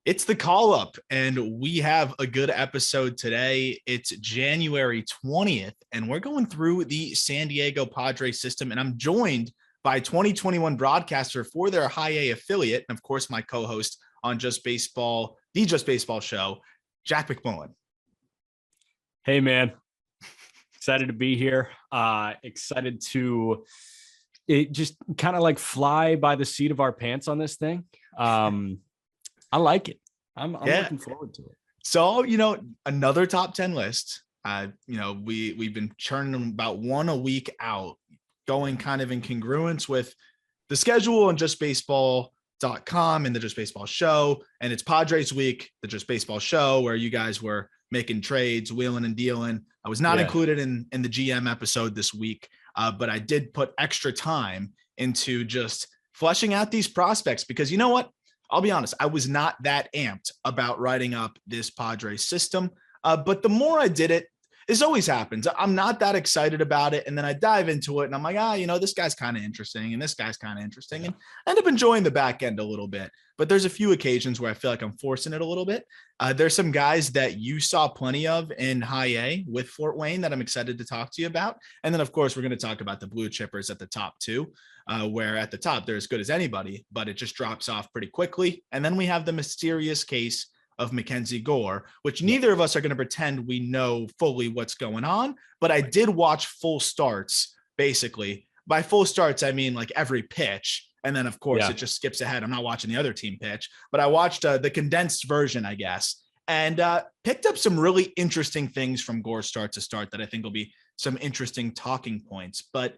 It's the call up, and we have a good episode today. It's January 20th, and we're going through the San Diego Padres system. And I'm joined by 2021 broadcaster for their High A affiliate, and of course, my co-host on Just Baseball, the Just Baseball show, Jack McMullen. Hey, man. Excited to be here. Excited to just kind of like fly by the seat of our pants on this thing. I like it. I'm looking forward to it. So, another top 10 list. We've been churning about one a week out, going kind of in congruence with the schedule on justbaseball.com and the Just Baseball show. And it's Padres week, the Just Baseball show, where you guys were making trades, wheeling and dealing. I was not included in the GM episode this week, but I did put extra time into just fleshing out these prospects because you know what? I'll be honest, I was not that amped about writing up this Padres system. But the more I did it, this always happens. I'm not that excited about it. And then I dive into it and I'm like, this guy's kind of interesting and this guy's kind of interesting. And I end up enjoying the back end a little bit. But there's a few occasions where I feel like I'm forcing it a little bit. There's some guys that you saw plenty of in High A with Fort Wayne that I'm excited to talk to you about. And then, of course, we're going to talk about the blue chippers at the top too. Where at the top, they're as good as anybody, but it just drops off pretty quickly. And then we have the mysterious case of Mackenzie Gore, which neither of us are going to pretend we know fully what's going on. But I did watch full starts, basically. By full starts, I mean like every pitch. And then, of course, it just skips ahead. I'm not watching the other team pitch, but I watched the condensed version, I guess, and picked up some really interesting things from Gore start to start that I think will be some interesting talking points. But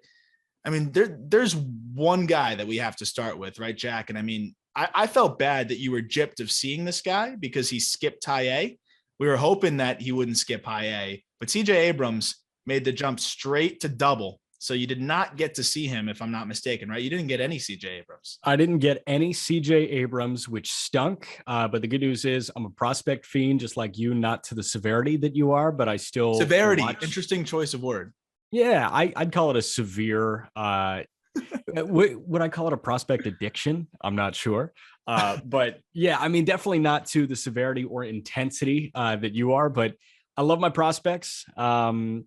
I mean, there's one guy that we have to start with, right, Jack? And I mean, I felt bad that you were gypped of seeing this guy because he skipped High A. We were hoping that he wouldn't skip High A, but CJ Abrams made the jump straight to double. So you did not get to see him, if I'm not mistaken, right? You didn't get any CJ Abrams. I didn't get any CJ Abrams, which stunk. But the good news is I'm a prospect fiend, just like you, not to the severity that you are, but I still severity. Interesting choice of word. Yeah, I'd call it a severe, would I call it a prospect addiction? I'm not sure. But yeah, I mean, definitely not to the severity or intensity that you are, but I love my prospects. And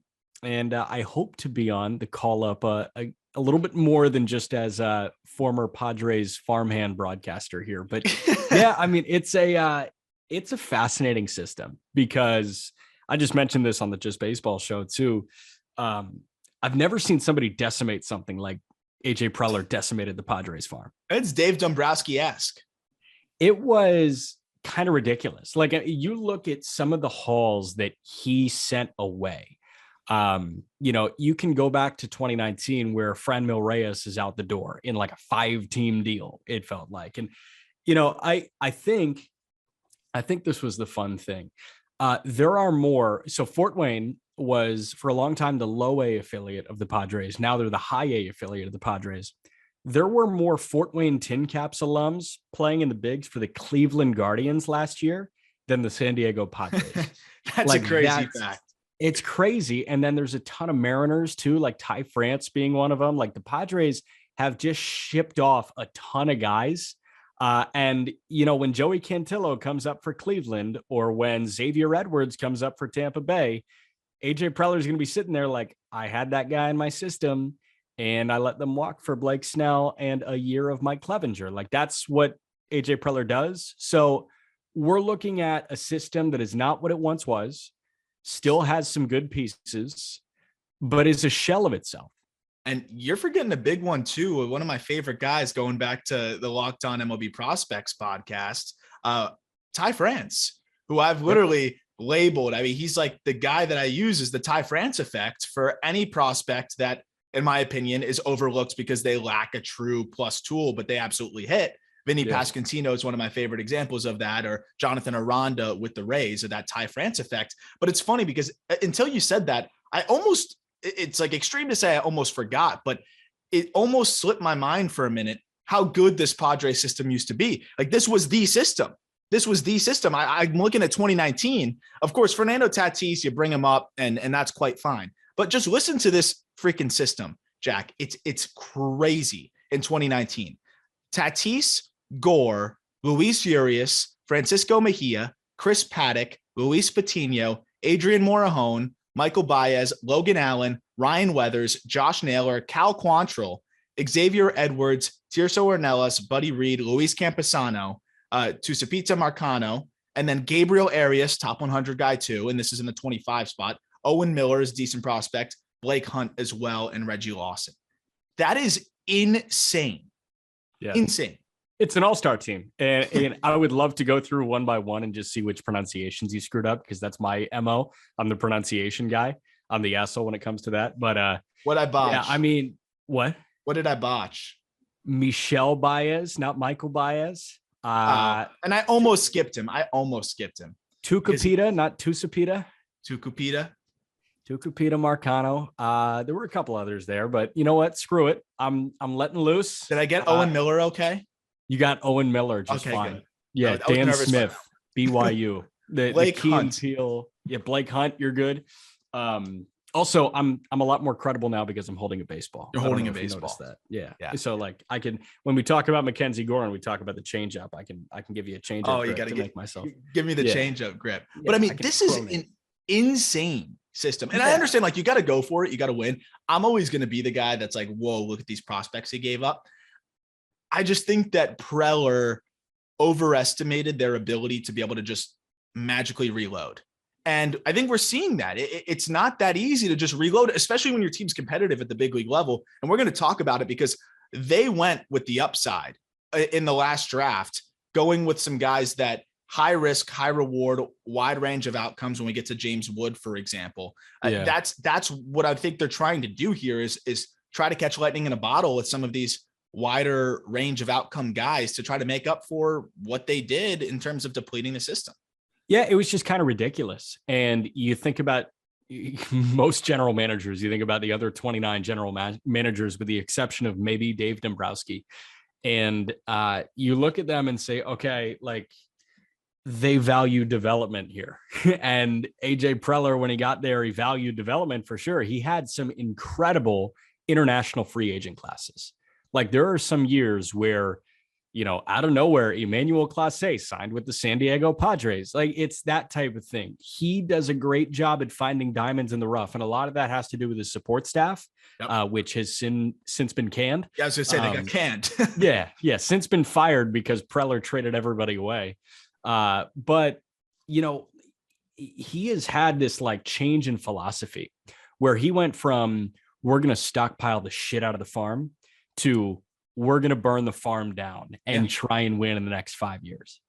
I hope to be on the call up a little bit more than just as a former Padres farmhand broadcaster here. But yeah, I mean, it's a fascinating system because I just mentioned this on the Just Baseball show too. I've never seen somebody decimate something like AJ Preller decimated the Padres farm. It's Dave Dombrowski-esque. It was kind of ridiculous. Like you look at some of the hauls that he sent away. You can go back to 2019 where Franmil Reyes is out the door in like a 5-team deal. It felt like, and I think this was the fun thing. There are more. So Fort Wayne was for a long time the low A affiliate of the Padres. Now they're the high A affiliate of the Padres. There were more Fort Wayne Tin Caps alums playing in the bigs for the Cleveland Guardians last year than the San Diego Padres. That's a crazy fact. It's crazy. And then there's a ton of Mariners too, like Ty France being one of them. Like the Padres have just shipped off a ton of guys. And when Joey Cantillo comes up for Cleveland or when Xavier Edwards comes up for Tampa Bay, AJ Preller is going to be sitting there like, I had that guy in my system and I let them walk for Blake Snell and a year of Mike Clevenger. Like that's what AJ Preller does. So we're looking at a system that is not what it once was, still has some good pieces, but is a shell of itself. And you're forgetting a big one too. One of my favorite guys going back to the Locked On MLB Prospects podcast, Ty France, who I've literally labeled. I mean, he's like the guy that I use as the Ty France effect for any prospect that, in my opinion, is overlooked because they lack a true plus tool, but they absolutely hit. Vinny Pasquantino is one of my favorite examples of that, or Jonathan Aranda with the Rays, of that Ty France effect. But it's funny because until you said that, it's like extreme to say I almost forgot, but it almost slipped my mind for a minute how good this Padres system used to be. Like this was the system. I'm looking at 2019. Of course, Fernando Tatis, you bring him up and that's quite fine. But just listen to this freaking system, Jack. It's crazy in 2019. Tatis, Gore, Luis Urias, Francisco Mejia, Chris Paddock, Luis Patino, Adrian Morejon, Michael Baez, Logan Allen, Ryan Weathers, Josh Naylor, Cal Quantrill, Xavier Edwards, Tirso Ornelas, Buddy Reed, Luis Campusano, Tusapita Marcano, and then Gabriel Arias, top 100 guy too, and this is in the 25 spot. Owen Miller is a decent prospect, Blake Hunt as well, and Reggie Lawson. That is insane. Yeah. Insane. It's an all-star team. And I would love to go through one by one and just see which pronunciations you screwed up, because that's my MO. I'm the pronunciation guy. I'm the asshole when it comes to that. But what I botch? Yeah, I mean, what? What did I botch? Michel Baez, not Michael Baez. And I almost skipped him. Tucupita, not Tusapita. Tucupita Marcano. There were a couple others there, but you know what? Screw it. I'm letting loose. Did I get Owen Miller okay? You got Owen Miller just okay, fine. Good. Yeah, Dan Smith, BYU. Blake Hunt. Yeah, Blake Hunt, you're good. Also, I'm a lot more credible now because I'm holding a baseball. You're holding a baseball. That. Yeah. So like I can, when we talk about Mackenzie Gore and we talk about the changeup, I can give you a changeup. Oh, you got to make myself. Give me the changeup grip. Yeah, but I mean, this is an insane system. And I understand, like, you got to go for it. You got to win. I'm always going to be the guy that's like, whoa, look at these prospects he gave up. I just think that Preller overestimated their ability to be able to just magically reload. And I think we're seeing that. It's not that easy to just reload, especially when your team's competitive at the big league level. And we're going to talk about it because they went with the upside in the last draft, going with some guys that high risk, high reward, wide range of outcomes. When we get to James Wood, for example, that's what I think they're trying to do here is try to catch lightning in a bottle with some of these wider range of outcome guys to try to make up for what they did in terms of depleting the system. Yeah, it was just kind of ridiculous. And you think about most general managers, you think about the other 29 general managers, with the exception of maybe Dave Dombrowski. And you look at them and say, okay, like they value development here. And AJ Preller, when he got there, he valued development for sure. He had some incredible international free agent classes. Like there are some years where, you know, out of nowhere, Emmanuel Clase signed with the San Diego Padres. Like it's that type of thing. He does a great job at finding diamonds in the rough. And a lot of that has to do with his support staff, which has since been canned. Yeah, I was going to say they got canned. yeah. Since been fired because Preller traded everybody away. But, you know, he has had this like change in philosophy where he went from we're going to stockpile the shit out of the farm to we're going to burn the farm down and try and win in the next 5 years.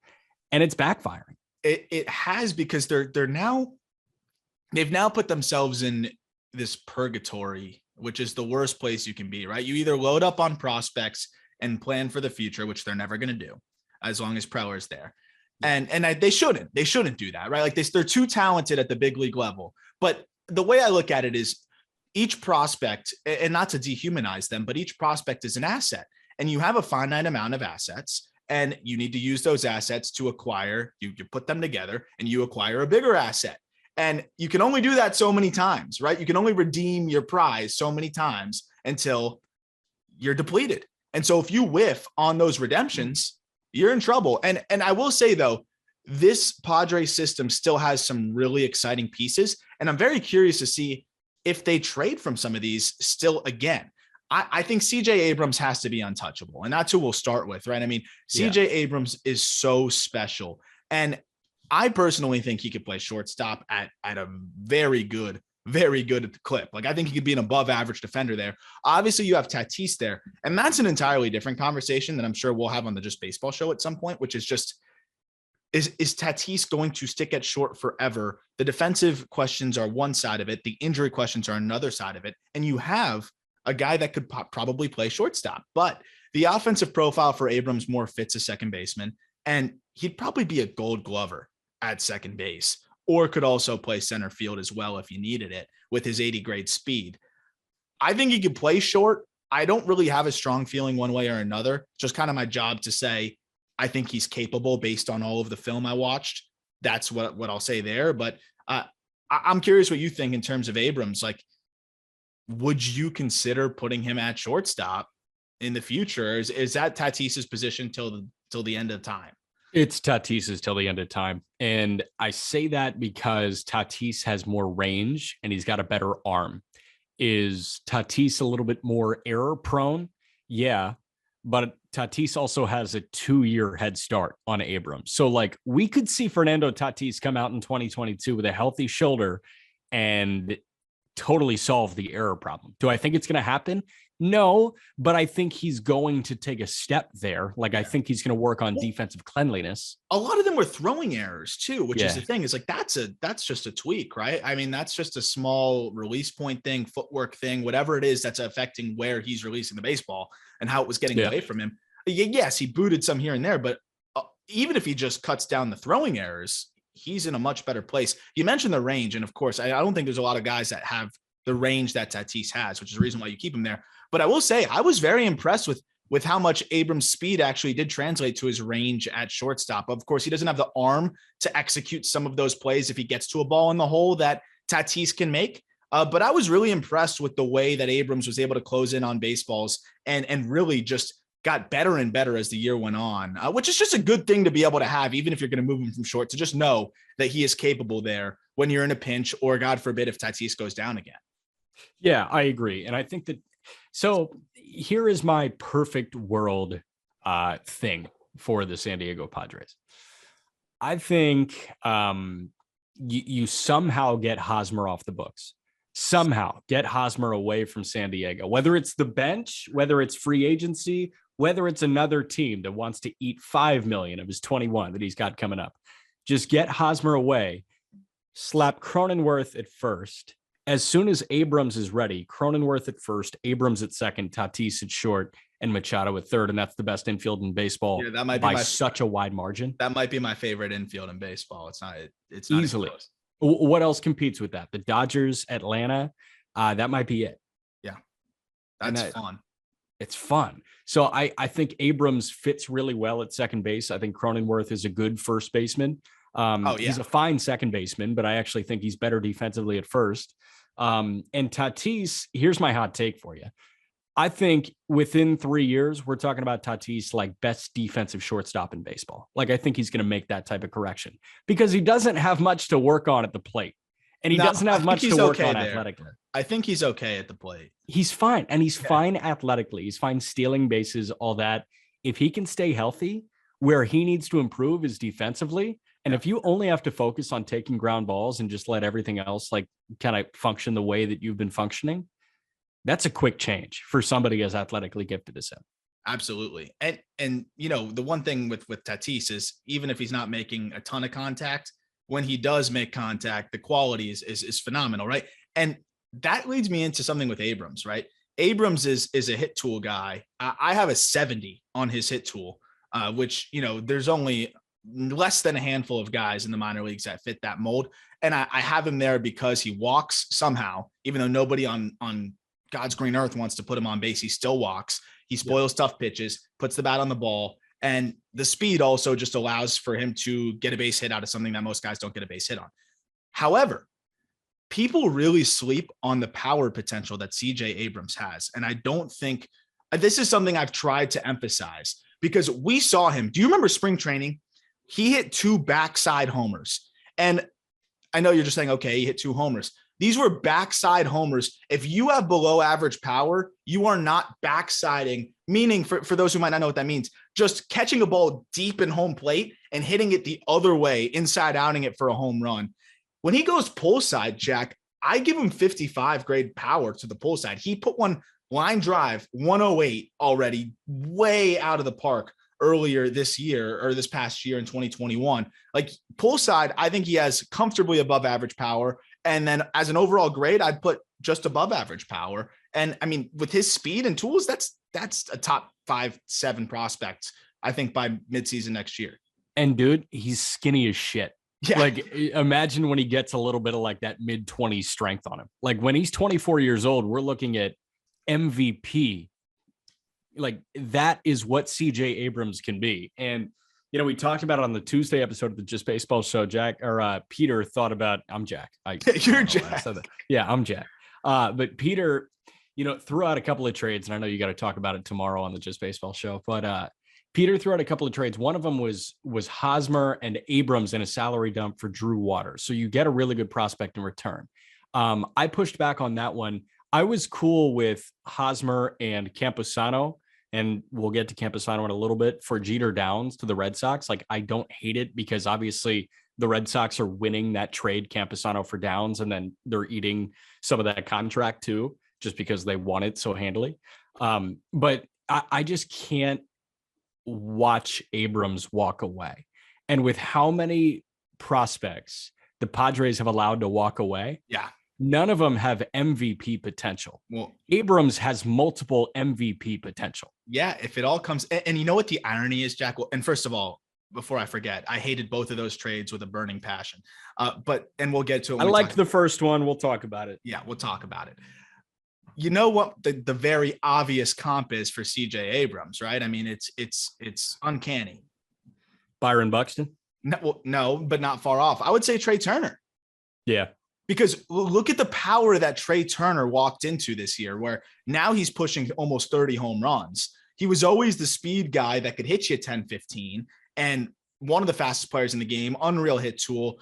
And it's backfiring. It has, because they've now put themselves in this purgatory, which is the worst place you can be, right? You either load up on prospects and plan for the future, which they're never going to do as long as Preller's there. And they shouldn't do that, right? Like they're too talented at the big league level. But the way I look at it is each prospect, and not to dehumanize them, but each prospect is an asset. And you have a finite amount of assets, and you need to use those assets to acquire, you put them together and you acquire a bigger asset. And you can only do that so many times, right? You can only redeem your prize so many times until you're depleted. And so if you whiff on those redemptions, you're in trouble. And I will say though, this Padres system still has some really exciting pieces. And I'm very curious to see if they trade from some of these still again. I think CJ Abrams has to be untouchable, and that's who we'll start with, right? I mean, CJ Abrams is so special. And I personally think he could play shortstop at a very good clip. Like I think he could be an above average defender there. Obviously you have Tatis there, and that's an entirely different conversation that I'm sure we'll have on the Just Baseball show at some point, which is just, is Tatis going to stick at short forever? The defensive questions are one side of it. The injury questions are another side of it. And you have a guy that could probably play shortstop, but the offensive profile for Abrams more fits a second baseman, and he'd probably be a Gold Glover at second base, or could also play center field as well if you needed it with his 80 grade speed. I think he could play short. I don't really have a strong feeling one way or another. Just kind of my job to say, I think he's capable based on all of the film I watched. That's what I'll say there. But I'm curious what you think in terms of Abrams. Like, would you consider putting him at shortstop in the future? Is that Tatis's position till the end of time? It's Tatis's till the end of time. And I say that because Tatis has more range and he's got a better arm. Is Tatis a little bit more error prone? Yeah. But Tatis also has a 2-year head start on Abrams. So, like, we could see Fernando Tatis come out in 2022 with a healthy shoulder and totally solve the error problem. Do I think it's going to happen? No, but I think he's going to take a step there. Like, I think he's going to work on defensive cleanliness. A lot of them were throwing errors too, which is Yeah. the thing. Is like that's just a tweak, right? I mean, that's just a small release point thing, footwork thing, whatever it is that's affecting where he's releasing the baseball and how it was getting away from him. Yes, he booted some here and there, but even if he just cuts down the throwing errors, he's in a much better place. You mentioned the range, and of course, I don't think there's a lot of guys that have the range that Tatis has, which is the reason why you keep him there. But I will say, I was very impressed with how much Abrams' speed actually did translate to his range at shortstop. Of course, he doesn't have the arm to execute some of those plays if he gets to a ball in the hole that Tatis can make. But I was really impressed with the way that Abrams was able to close in on baseballs and really just got better and better as the year went on, which is just a good thing to be able to have, even if you're going to move him from short, to just know that he is capable there when you're in a pinch, or God forbid, if Tatis goes down again. Yeah, I agree. And I think that, so here is my perfect world thing for the San Diego Padres. I think you somehow get Hosmer off the books. Somehow get Hosmer away from San Diego, whether it's the bench, whether it's free agency, whether it's another team that wants to eat $5 million of his 21 that he's got coming up. Just get Hosmer away, slap Cronenworth at first. As soon as Abrams is ready, Cronenworth at first, Abrams at second, Tatis at short, and Machado at third. And that's the best infield in baseball. Yeah, that might by be such a wide margin. That might be my favorite infield in baseball. It's not easily. What else competes with that? The Dodgers, Atlanta. That might be it. Yeah. That's fun. It's fun. So I think Abrams fits really well at second base. I think Cronenworth is a good first baseman. He's a fine second baseman, but I actually think he's better defensively at first. And Tatis, here's my hot take for you. I think within 3 years, we're talking about Tatis like best defensive shortstop in baseball. Like, I think he's going to make that type of correction because he doesn't have much to work on at the plate, and he doesn't have much to work on athletically. I think he's okay at the plate. He's fine, and he's fine athletically. He's fine stealing bases, all that. If he can stay healthy, where he needs to improve is defensively. And if you only have to focus on taking ground balls and just let everything else like kind of function the way that you've been functioning, that's a quick change for somebody as athletically gifted as him. Absolutely. And you know, the one thing with Tatis is even if he's not making a ton of contact, when he does make contact, the quality is phenomenal, right? And that leads me into something with Abrams, right? Abrams is a hit tool guy. I have a 70 on his hit tool, which, you know, there's only less than a handful of guys in the minor leagues that fit that mold. And I have him there because he walks somehow, even though nobody on God's green earth wants to put him on base. He still walks. He spoils tough pitches, puts the bat on the ball. And the speed also just allows for him to get a base hit out of something that most guys don't get a base hit on. However, people really sleep on the power potential that CJ Abrams has. And I don't think this is something I've tried to emphasize because we saw him. Do you remember spring training? He hit 2 backside homers. And I know you're just saying, okay, he hit 2 homers. These were backside homers. If you have below average power, you are not backsiding, meaning for those who might not know what that means, just catching a ball deep in home plate and hitting it the other way, inside outing it for a home run. When he goes pull side, Jack, I give him 55 grade power to the pull side. He put one line drive, 108 already, way out of the park earlier this year or this past year in 2021. Like pull side, I think he has comfortably above average power. And then as an overall grade, I'd put just above average power. And I mean, with his speed and tools, that's a top 5-7 prospect, I think, by midseason next year. And dude, he's skinny as shit. Yeah. Like imagine when he gets a little bit of like that mid-20s strength on him. Like when he's 24 years old, we're looking at MVP. Like that is what CJ Abrams can be. And you know, we talked about it on the Tuesday episode of the Just Baseball show. Peter thought about, I'm Jack. You're Jack. Yeah, I'm Jack. But Peter, you know, threw out a couple of trades, and I know you got to talk about it tomorrow on the Just Baseball show. But Peter threw out a couple of trades. One of them was Hosmer and Abrams in a salary dump for Drew Waters. So you get a really good prospect in return. I pushed back on that one. I was cool with Hosmer and Campusano, and we'll get to Campusano in a little bit, for Jeter Downs to the Red Sox. Like, I don't hate it because obviously the Red Sox are winning that trade, Campusano for Downs, and then they're eating some of that contract too, just because they won it so handily. But I just can't watch Abrams walk away. And with how many prospects the Padres have allowed to walk away, none of them have MVP potential. Well, Abrams has multiple MVP potential. Yeah, if it all comes, and you know what the irony is, Jack? And first of all, before I forget, I hated both of those trades with a burning passion. And we'll get to it. I liked the first one. We'll talk about it. Yeah, we'll talk about it. You know what the very obvious comp is for CJ Abrams, right? I mean, it's uncanny. Byron Buxton? No, but not far off. I would say Trey Turner. Yeah. Because look at the power that Trey Turner walked into this year, where now he's pushing almost 30 home runs. He was always the speed guy that could hit you 10, 15, and one of the fastest players in the game, unreal hit tool,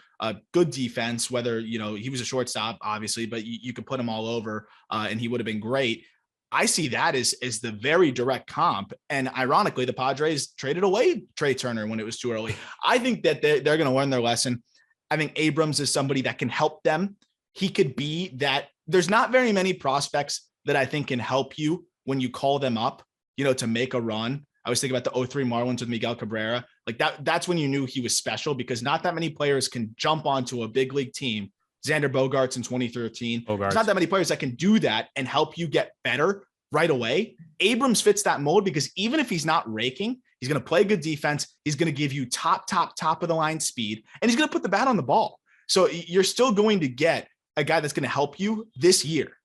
good defense, whether, he was a shortstop, obviously, but you could put him all over and he would have been great. I see that as the very direct comp. And ironically, the Padres traded away Trey Turner when it was too early. I think that they're going to learn their lesson. I think Abrams is somebody that can help them. He could be that. There's not very many prospects that I think can help you when you call them up, to make a run. I was thinking about the 03 Marlins with Miguel Cabrera. Like that's when you knew he was special, because not that many players can jump onto a big league team. Xander Bogaerts in 2013. There's not that many players that can do that and help you get better right away. Abrams fits that mold because even if he's not raking, he's going to play good defense. He's going to give you top of the line speed, and he's going to put the bat on the ball. So you're still going to get a guy that's going to help you this year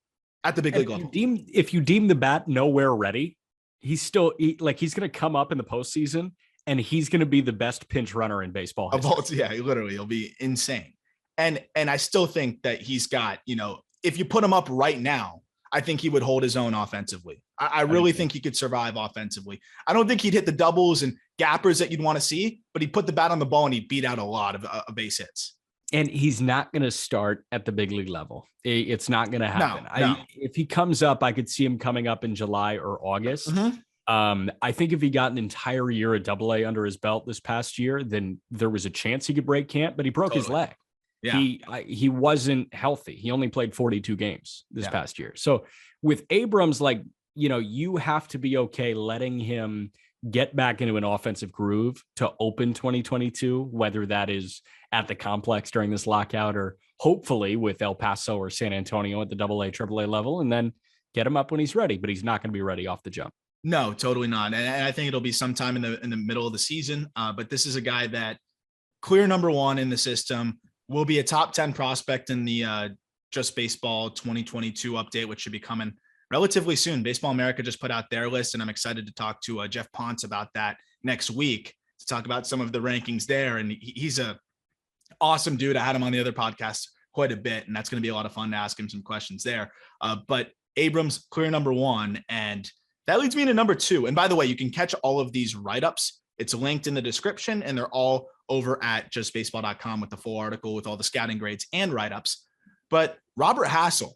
at the big league level. If you deem the bat nowhere ready, he's going to come up in the postseason and he's going to be the best pinch runner in baseball history. Yeah, literally, he'll be insane. And I still think that he's got, if you put him up right now, I think he would hold his own offensively. I really think he could survive offensively. I don't think he'd hit the doubles and gappers that you'd want to see, but he'd put the bat on the ball and he'd beat out a lot of base hits. And he's not going to start at the big league level. It's not going to happen. No. If he comes up, I could see him coming up in July or August. Mm-hmm. I think if he got an entire year of AA under his belt this past year, then there was a chance he could break camp, but he broke his leg. Yeah. He wasn't healthy. He only played 42 games this past year. So with Abrams, you have to be okay letting him get back into an offensive groove to open 2022, whether that is at the complex during this lockout or hopefully with El Paso or San Antonio at the AA, AAA level, and then get him up when he's ready, but he's not going to be ready off the jump. No, totally not. And I think it'll be sometime in the middle of the season. But this is a guy that clear number one in the system, will be a top 10 prospect in the Just Baseball 2022 update, which should be coming relatively soon. Baseball America just put out their list, and I'm excited to talk to Jeff Ponce about that next week to talk about some of the rankings there. And he's a awesome dude. I had him on the other podcast quite a bit, and that's going to be a lot of fun to ask him some questions there. But Abrams, clear number one, and that leads me to number two. And by the way, you can catch all of these write-ups. It's linked in the description, and they're all over at justbaseball.com with the full article with all the scouting grades and write-ups. But Robert Hassell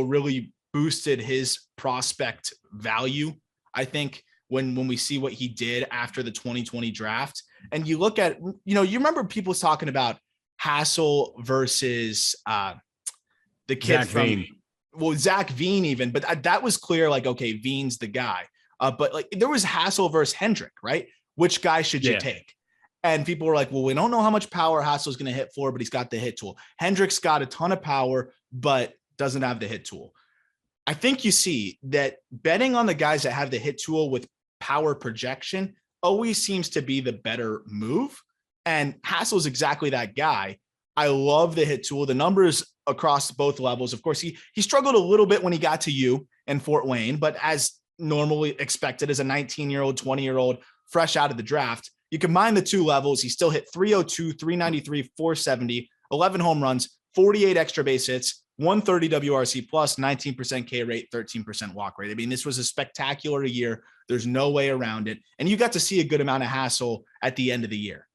really boosted his prospect value, I think, when we see what he did after the 2020 draft. And you look at, you remember people talking about Hassell versus the kid Zach Veen even, but that was clear, okay, Veen's the guy. But there was Hassell versus Hendrick, right? Which guy should you take? And people were like, well, we don't know how much power Hassell's going to hit for, but he's got the hit tool. Hendrick's got a ton of power, but doesn't have the hit tool. I think you see that betting on the guys that have the hit tool with power projection always seems to be the better move. And Hassell's exactly that guy. I love the hit tool. The numbers across both levels. Of course, he struggled a little bit when he got to you in Fort Wayne, but as normally expected as a 19-year-old, 20-year-old fresh out of the draft, you combine the two levels. He still hit 302, 393, 470, 11 home runs, 48 extra base hits, 130 WRC plus, 19% K rate, 13% walk rate. I mean, this was a spectacular year. There's no way around it. And you got to see a good amount of Hassell at the end of the year.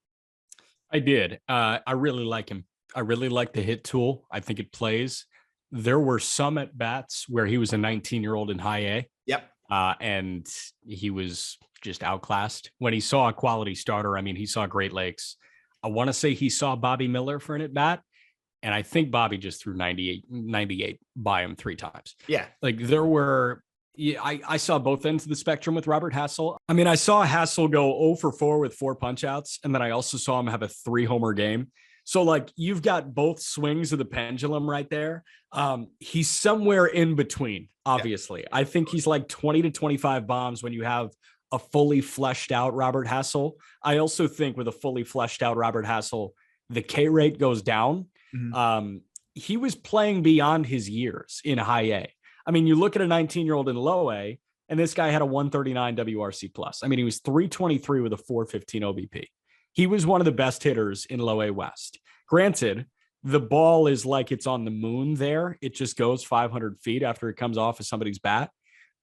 I did. I really like him. I really like the hit tool. I think it plays. There were some at bats where he was a 19-year-old in high A. Yep. And he was just outclassed. When he saw a quality starter, I mean, he saw Great Lakes. I want to say he saw Bobby Miller for an at bat. And I think Bobby just threw 98 by him 3 times. Yeah. Like there were, I saw both ends of the spectrum with Robert Hassell. I mean, I saw Hassell go 0 for 4 with 4 punch outs. And then I also saw him have a 3-homer game. So like you've got both swings of the pendulum right there. He's somewhere in between, obviously. Yeah. I think he's like 20 to 25 bombs when you have a fully fleshed out Robert Hassell. I also think with a fully fleshed out Robert Hassell, the K rate goes down. Mm-hmm. He was playing beyond his years in high A. I mean, you look at a 19-year-old in low A, and this guy had a 139 WRC plus. I mean, he was 323 with a 415 OBP. He was one of the best hitters in low A West. Granted, the ball is like it's on the moon there. It just goes 500 feet after it comes off of somebody's bat.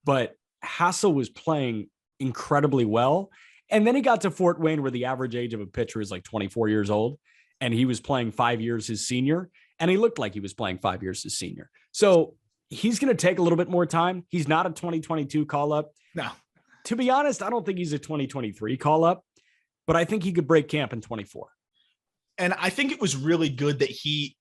But Hassell was playing incredibly well. And then he got to Fort Wayne where the average age of a pitcher is like 24 years old. And he was playing 5 years his senior. And he looked like he was playing 5 years his senior. So he's going to take a little bit more time. He's not a 2022 call-up. No. To be honest, I don't think he's a 2023 call-up. But I think he could break camp in 24. And I think it was really good that he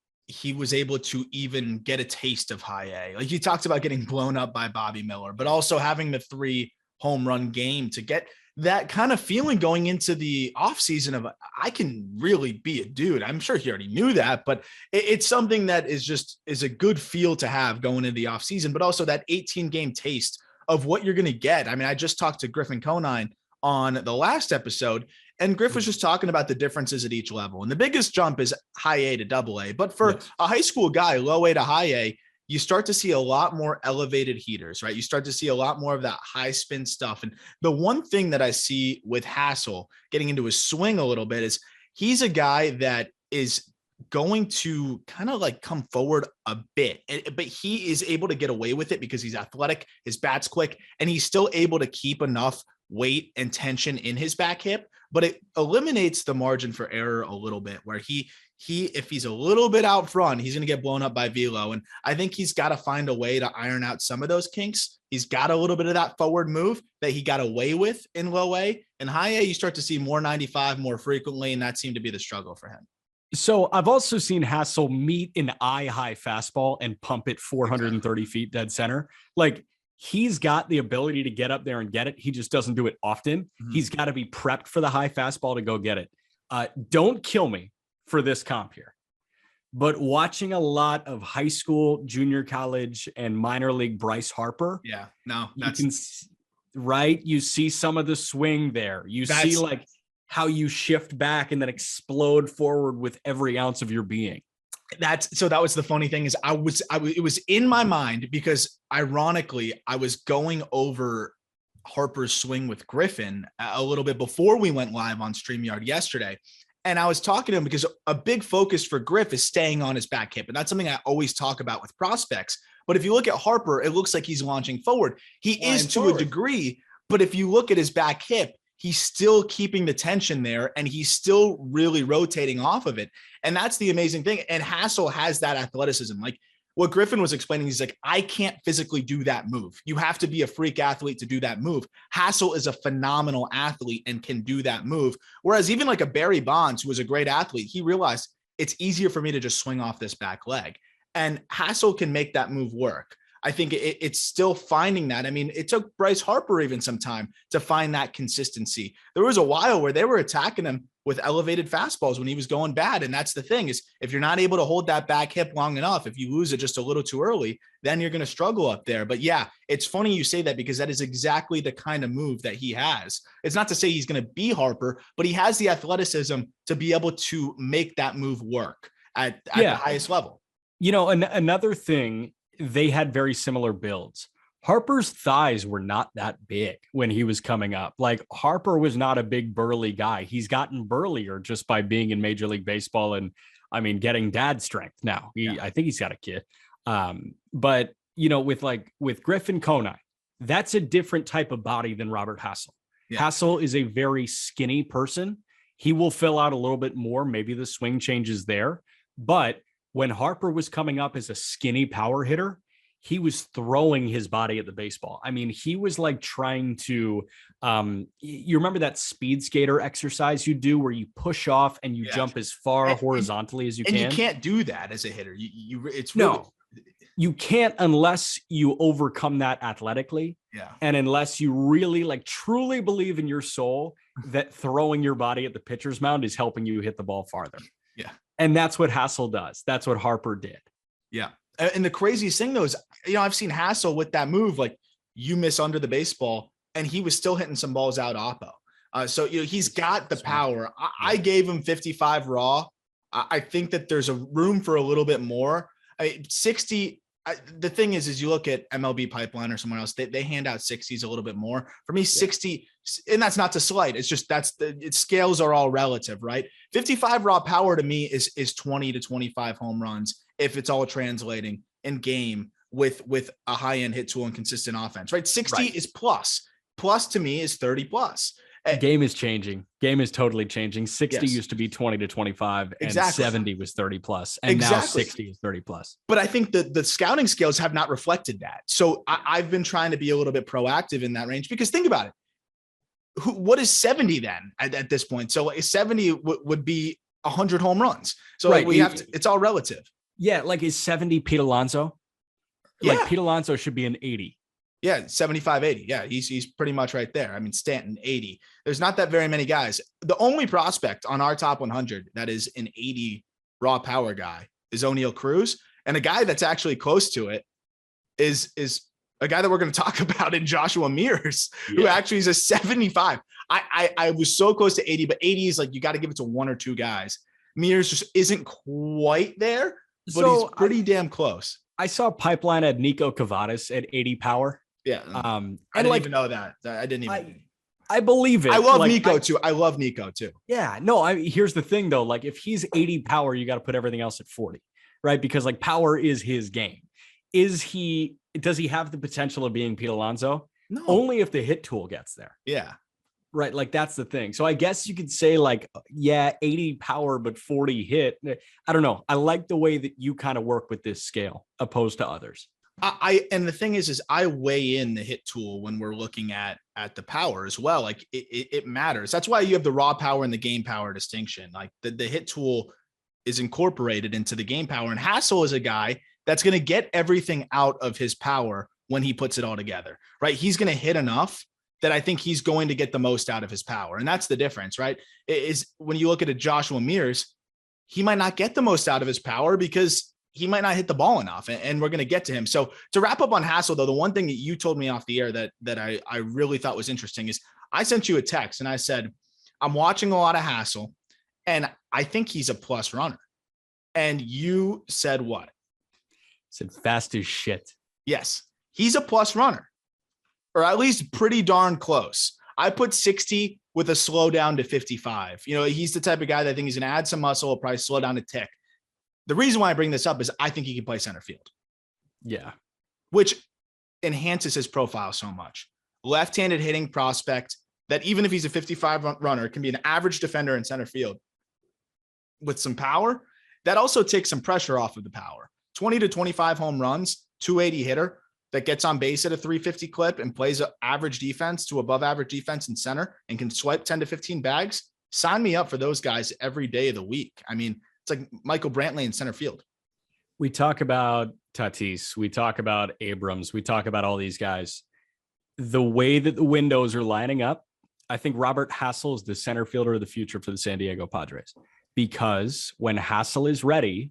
was able to even get a taste of high A. Like he talks about getting blown up by Bobby Miller, but also having the 3 home run game to get that kind of feeling going into the offseason of I can really be a dude. I'm sure he already knew that, but it's something that is a good feel to have going into the offseason, but also that 18-game taste of what you're going to get. I mean, I just talked to Griffin Conine on the last episode, and Griff was just talking about the differences at each level. And the biggest jump is high A to double A. But for a high school guy, low A to high A, you start to see a lot more elevated heaters, right? You start to see a lot more of that high spin stuff. And the one thing that I see with Hassell getting into his swing a little bit is he's a guy that is going to kind of like come forward a bit, but he is able to get away with it because he's athletic, his bat's quick, and he's still able to keep enough weight and tension in his back hip, but it eliminates the margin for error a little bit where he if he's a little bit out front, he's going to get blown up by velo. And I think he's got to find a way to iron out some of those kinks. He's got a little bit of that forward move that he got away with in low A. And high A, you start to see more 95 more frequently, and that seemed to be the struggle for him. So I've also seen Hassell meet an eye-high fastball and pump it 430 feet dead center. Like, he's got the ability to get up there and get it. He just doesn't do it often. Mm-hmm. He's got to be prepped for the high fastball to go get it. Don't kill me for this comp here, but watching a lot of high school, junior college, and minor league Bryce Harper. Yeah, no, you see some of the swing there. You see like how you shift back and then explode forward with every ounce of your being. That was the funny thing is it was in my mind because ironically I was going over Harper's swing with Griffin a little bit before we went live on StreamYard yesterday. And I was talking to him because a big focus for Griff is staying on his back hip. And that's something I always talk about with prospects. But if you look at Harper, it looks like he's launching forward. He is to a degree, but if you look at his back hip, he's still keeping the tension there and he's still really rotating off of it. And that's the amazing thing. And Hassell has that athleticism. Like what Griffin was explaining, he's like, I can't physically do that move. You have to be a freak athlete to do that move. Hassell is a phenomenal athlete and can do that move. Whereas even like a Barry Bonds, who was a great athlete, he realized it's easier for me to just swing off this back leg. And Hassell can make that move work. I think it's still finding that. I mean, it took Bryce Harper even some time to find that consistency. There was a while where they were attacking him with elevated fastballs when he was going bad. And that's the thing is if you're not able to hold that back hip long enough, if you lose it just a little too early, then you're going to struggle up there. But yeah, it's funny you say that because that is exactly the kind of move that he has. It's not to say he's going to be Harper, but he has the athleticism to be able to make that move work at the highest level. You know, another thing, they had very similar builds. Harper's thighs were not that big when he was coming up. Like Harper was not a big burly guy. He's gotten burlier just by being in Major League Baseball and I mean, getting dad strength now. I think he's got a kid. But with Griffin Conine, that's a different type of body than Robert Hassell. Yeah. Hassell is a very skinny person. He will fill out a little bit more. Maybe the swing changes there. But when Harper was coming up as a skinny power hitter, he was throwing his body at the baseball. I mean, he was like trying to, you remember that speed skater exercise you do where you push off and you jump as far horizontally as you can? And you can't do that as a hitter. It's really, no, you can't unless you overcome that athletically. Yeah. And unless you really truly believe in your soul that throwing your body at the pitcher's mound is helping you hit the ball farther. Yeah. And that's what Hassell does. That's what Harper did. Yeah. And the craziest thing though is, I've seen Hassell with that move, you miss under the baseball and he was still hitting some balls out oppo. So, he's got the power. I gave him 55 raw. I think that there's a room for a little bit more. 60. The thing is you look at MLB Pipeline or someone else, they hand out 60s a little bit more. For me, 60, and that's not to slight. It's just scales are all relative, right? 55 raw power to me is 20 to 25 home runs if it's all translating in game with a high-end hit tool and consistent offense, right? 60 is plus. Plus to me is 30 plus. Game is changing. Game is totally changing. 60 used to be 20 to 25 and 70 was 30 plus. And now 60 is 30 plus. But I think the scouting scales have not reflected that. So I've been trying to be a little bit proactive in that range because think about it. What is 70 then at this point? So 70 would be 100 home runs. So it's all relative. Yeah. Is 70 Pete Alonso? Pete Alonso should be an 80. Yeah, 75, 80. Yeah, he's pretty much right there. I mean, Stanton, 80. There's not that very many guys. The only prospect on our top 100 that is an 80 raw power guy is O'Neal Cruz. And a guy that's actually close to it is a guy that we're going to talk about in Joshua Mears, who actually is a 75. I was so close to 80, but 80 is you got to give it to one or two guys. Mears just isn't quite there, but he's pretty damn close. I saw Pipeline at Nico Cavadas at 80 power. Yeah. I didn't even know that. I didn't even. I believe it. I love Nico too. I love Nico too. Yeah. No, here's the thing though. If he's 80 power, you got to put everything else at 40, right? Because power is his game. Does he have the potential of being Pete Alonso? No. Only if the hit tool gets there. Yeah. Right. That's the thing. So I guess you could say 80 power, but 40 hit. I don't know. I like the way that you kind of work with this scale opposed to others. And the thing is I weigh in the hit tool when we're looking at the power as well. It matters. That's why you have the raw power and the game power distinction. The hit tool is incorporated into the game power. And Hassell is a guy that's going to get everything out of his power when he puts it all together, right? He's going to hit enough that I think he's going to get the most out of his power. And that's the difference, right? Is when you look at a Joshua Mears, he might not get the most out of his power because he might not hit the ball enough. And we're going to get to him. So to wrap up on Hassell, though, the one thing that you told me off the air that I really thought was interesting is I sent you a text and I said, I'm watching a lot of Hassell and I think he's a plus runner. And you said what? Said fast as shit. Yes, he's a plus runner, or at least pretty darn close. I put 60 with a slow down to 55. He's the type of guy that I think he's going to add some muscle, will probably slow down a tick. The reason why I bring this up is I think he can play center field. Yeah. Which enhances his profile so much. Left-handed hitting prospect that even if he's a 55 runner, can be an average defender in center field with some power. That also takes some pressure off of the power. 20 to 25 home runs, 280 hitter that gets on base at a 350 clip and plays an average defense to above average defense in center and can swipe 10 to 15 bags. Sign me up for those guys every day of the week. I mean, it's like Michael Brantley in center field. We talk about Tatis. We talk about Abrams. We talk about all these guys. The way that the windows are lining up, I think Robert Hassell is the center fielder of the future for the San Diego Padres, because when Hassell is ready,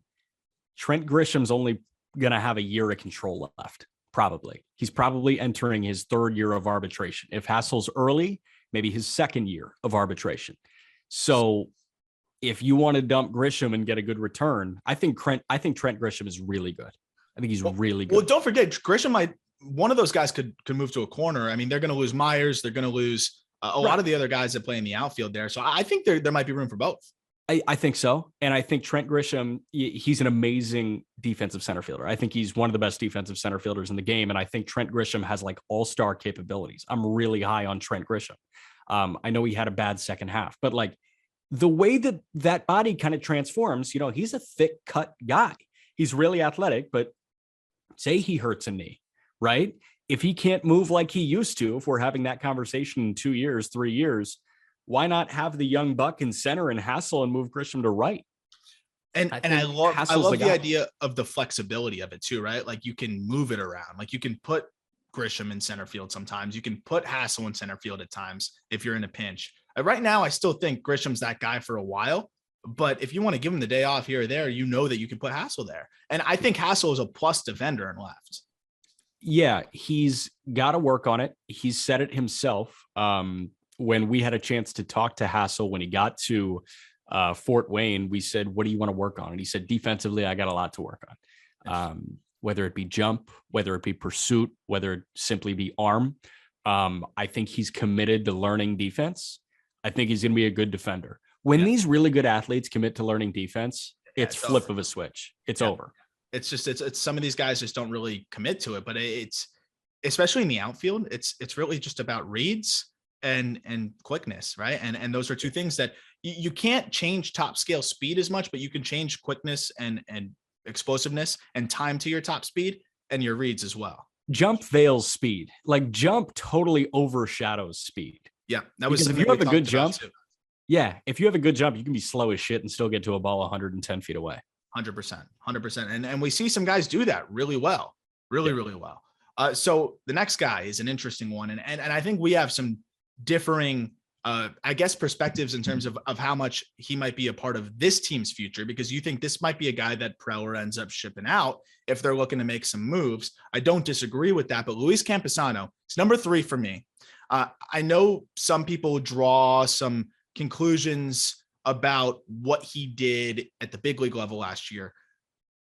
Trent Grisham's only going to have a year of control left. Probably. He's probably entering his third year of arbitration. If Hassell's early, maybe his second year of arbitration. So if you want to dump Grisham and get a good return, I think Trent Grisham is really good. I think he's really good. Well, don't forget, Grisham one of those guys could move to a corner. I mean, they're going to lose Myers. They're going to lose a lot of the other guys that play in the outfield there. So I think there might be room for both. I think so. And I think Trent Grisham, he's an amazing defensive center fielder. I think he's one of the best defensive center fielders in the game. And I think Trent Grisham has like all-star capabilities. I'm really high on Trent Grisham. I know he had a bad second half, but like the way that body kind of transforms, he's a thick cut guy. He's really athletic, but say he hurts a knee, right? If he can't move like he used to, if we're having that conversation in 2 years, 3 years, why not have the young buck in center and Hassell and move Grisham to right? And I love the idea of the flexibility of it too, right? Like you can move it around. Like you can put Grisham in center field sometimes. You can put Hassell in center field at times if you're in a pinch. Right now, I still think Grisham's that guy for a while. But if you want to give him the day off here or there, you know that you can put Hassell there. And I think Hassell is a plus defender in left. Yeah, he's got to work on it. He's said it himself. When we had a chance to talk to Hassell when he got to Fort Wayne, we said, what do you want to work on? And he said, defensively, I got a lot to work on. Whether it be jump, whether it be pursuit, whether it simply be arm. I think he's committed to learning defense. I think he's going to be a good defender. When these really good athletes commit to learning defense, it's flip over. Of a switch. It's over. It's just, it's some of these guys just don't really commit to it, but it's, especially in the outfield, it's really just about reads and quickness, right? And those are two things that you can't change top scale speed as much, but you can change quickness and explosiveness and time to your top speed and your reads as well. Jump veils speed. Like jump totally overshadows speed. Yeah, that was if you have a good jump. Yeah, if you have a good jump, you can be slow as shit and still get to a ball 110 feet away. 100%. And we see some guys do that really well, really well. So the next guy is an interesting one. And I think we have some differing, I guess, perspectives in terms of how much he might be a part of this team's future, because you think this might be a guy that Preller ends up shipping out if they're looking to make some moves. I don't disagree with that, but Luis Campusano is number 3 for me. I know some people draw some conclusions about what he did at the big league level last year.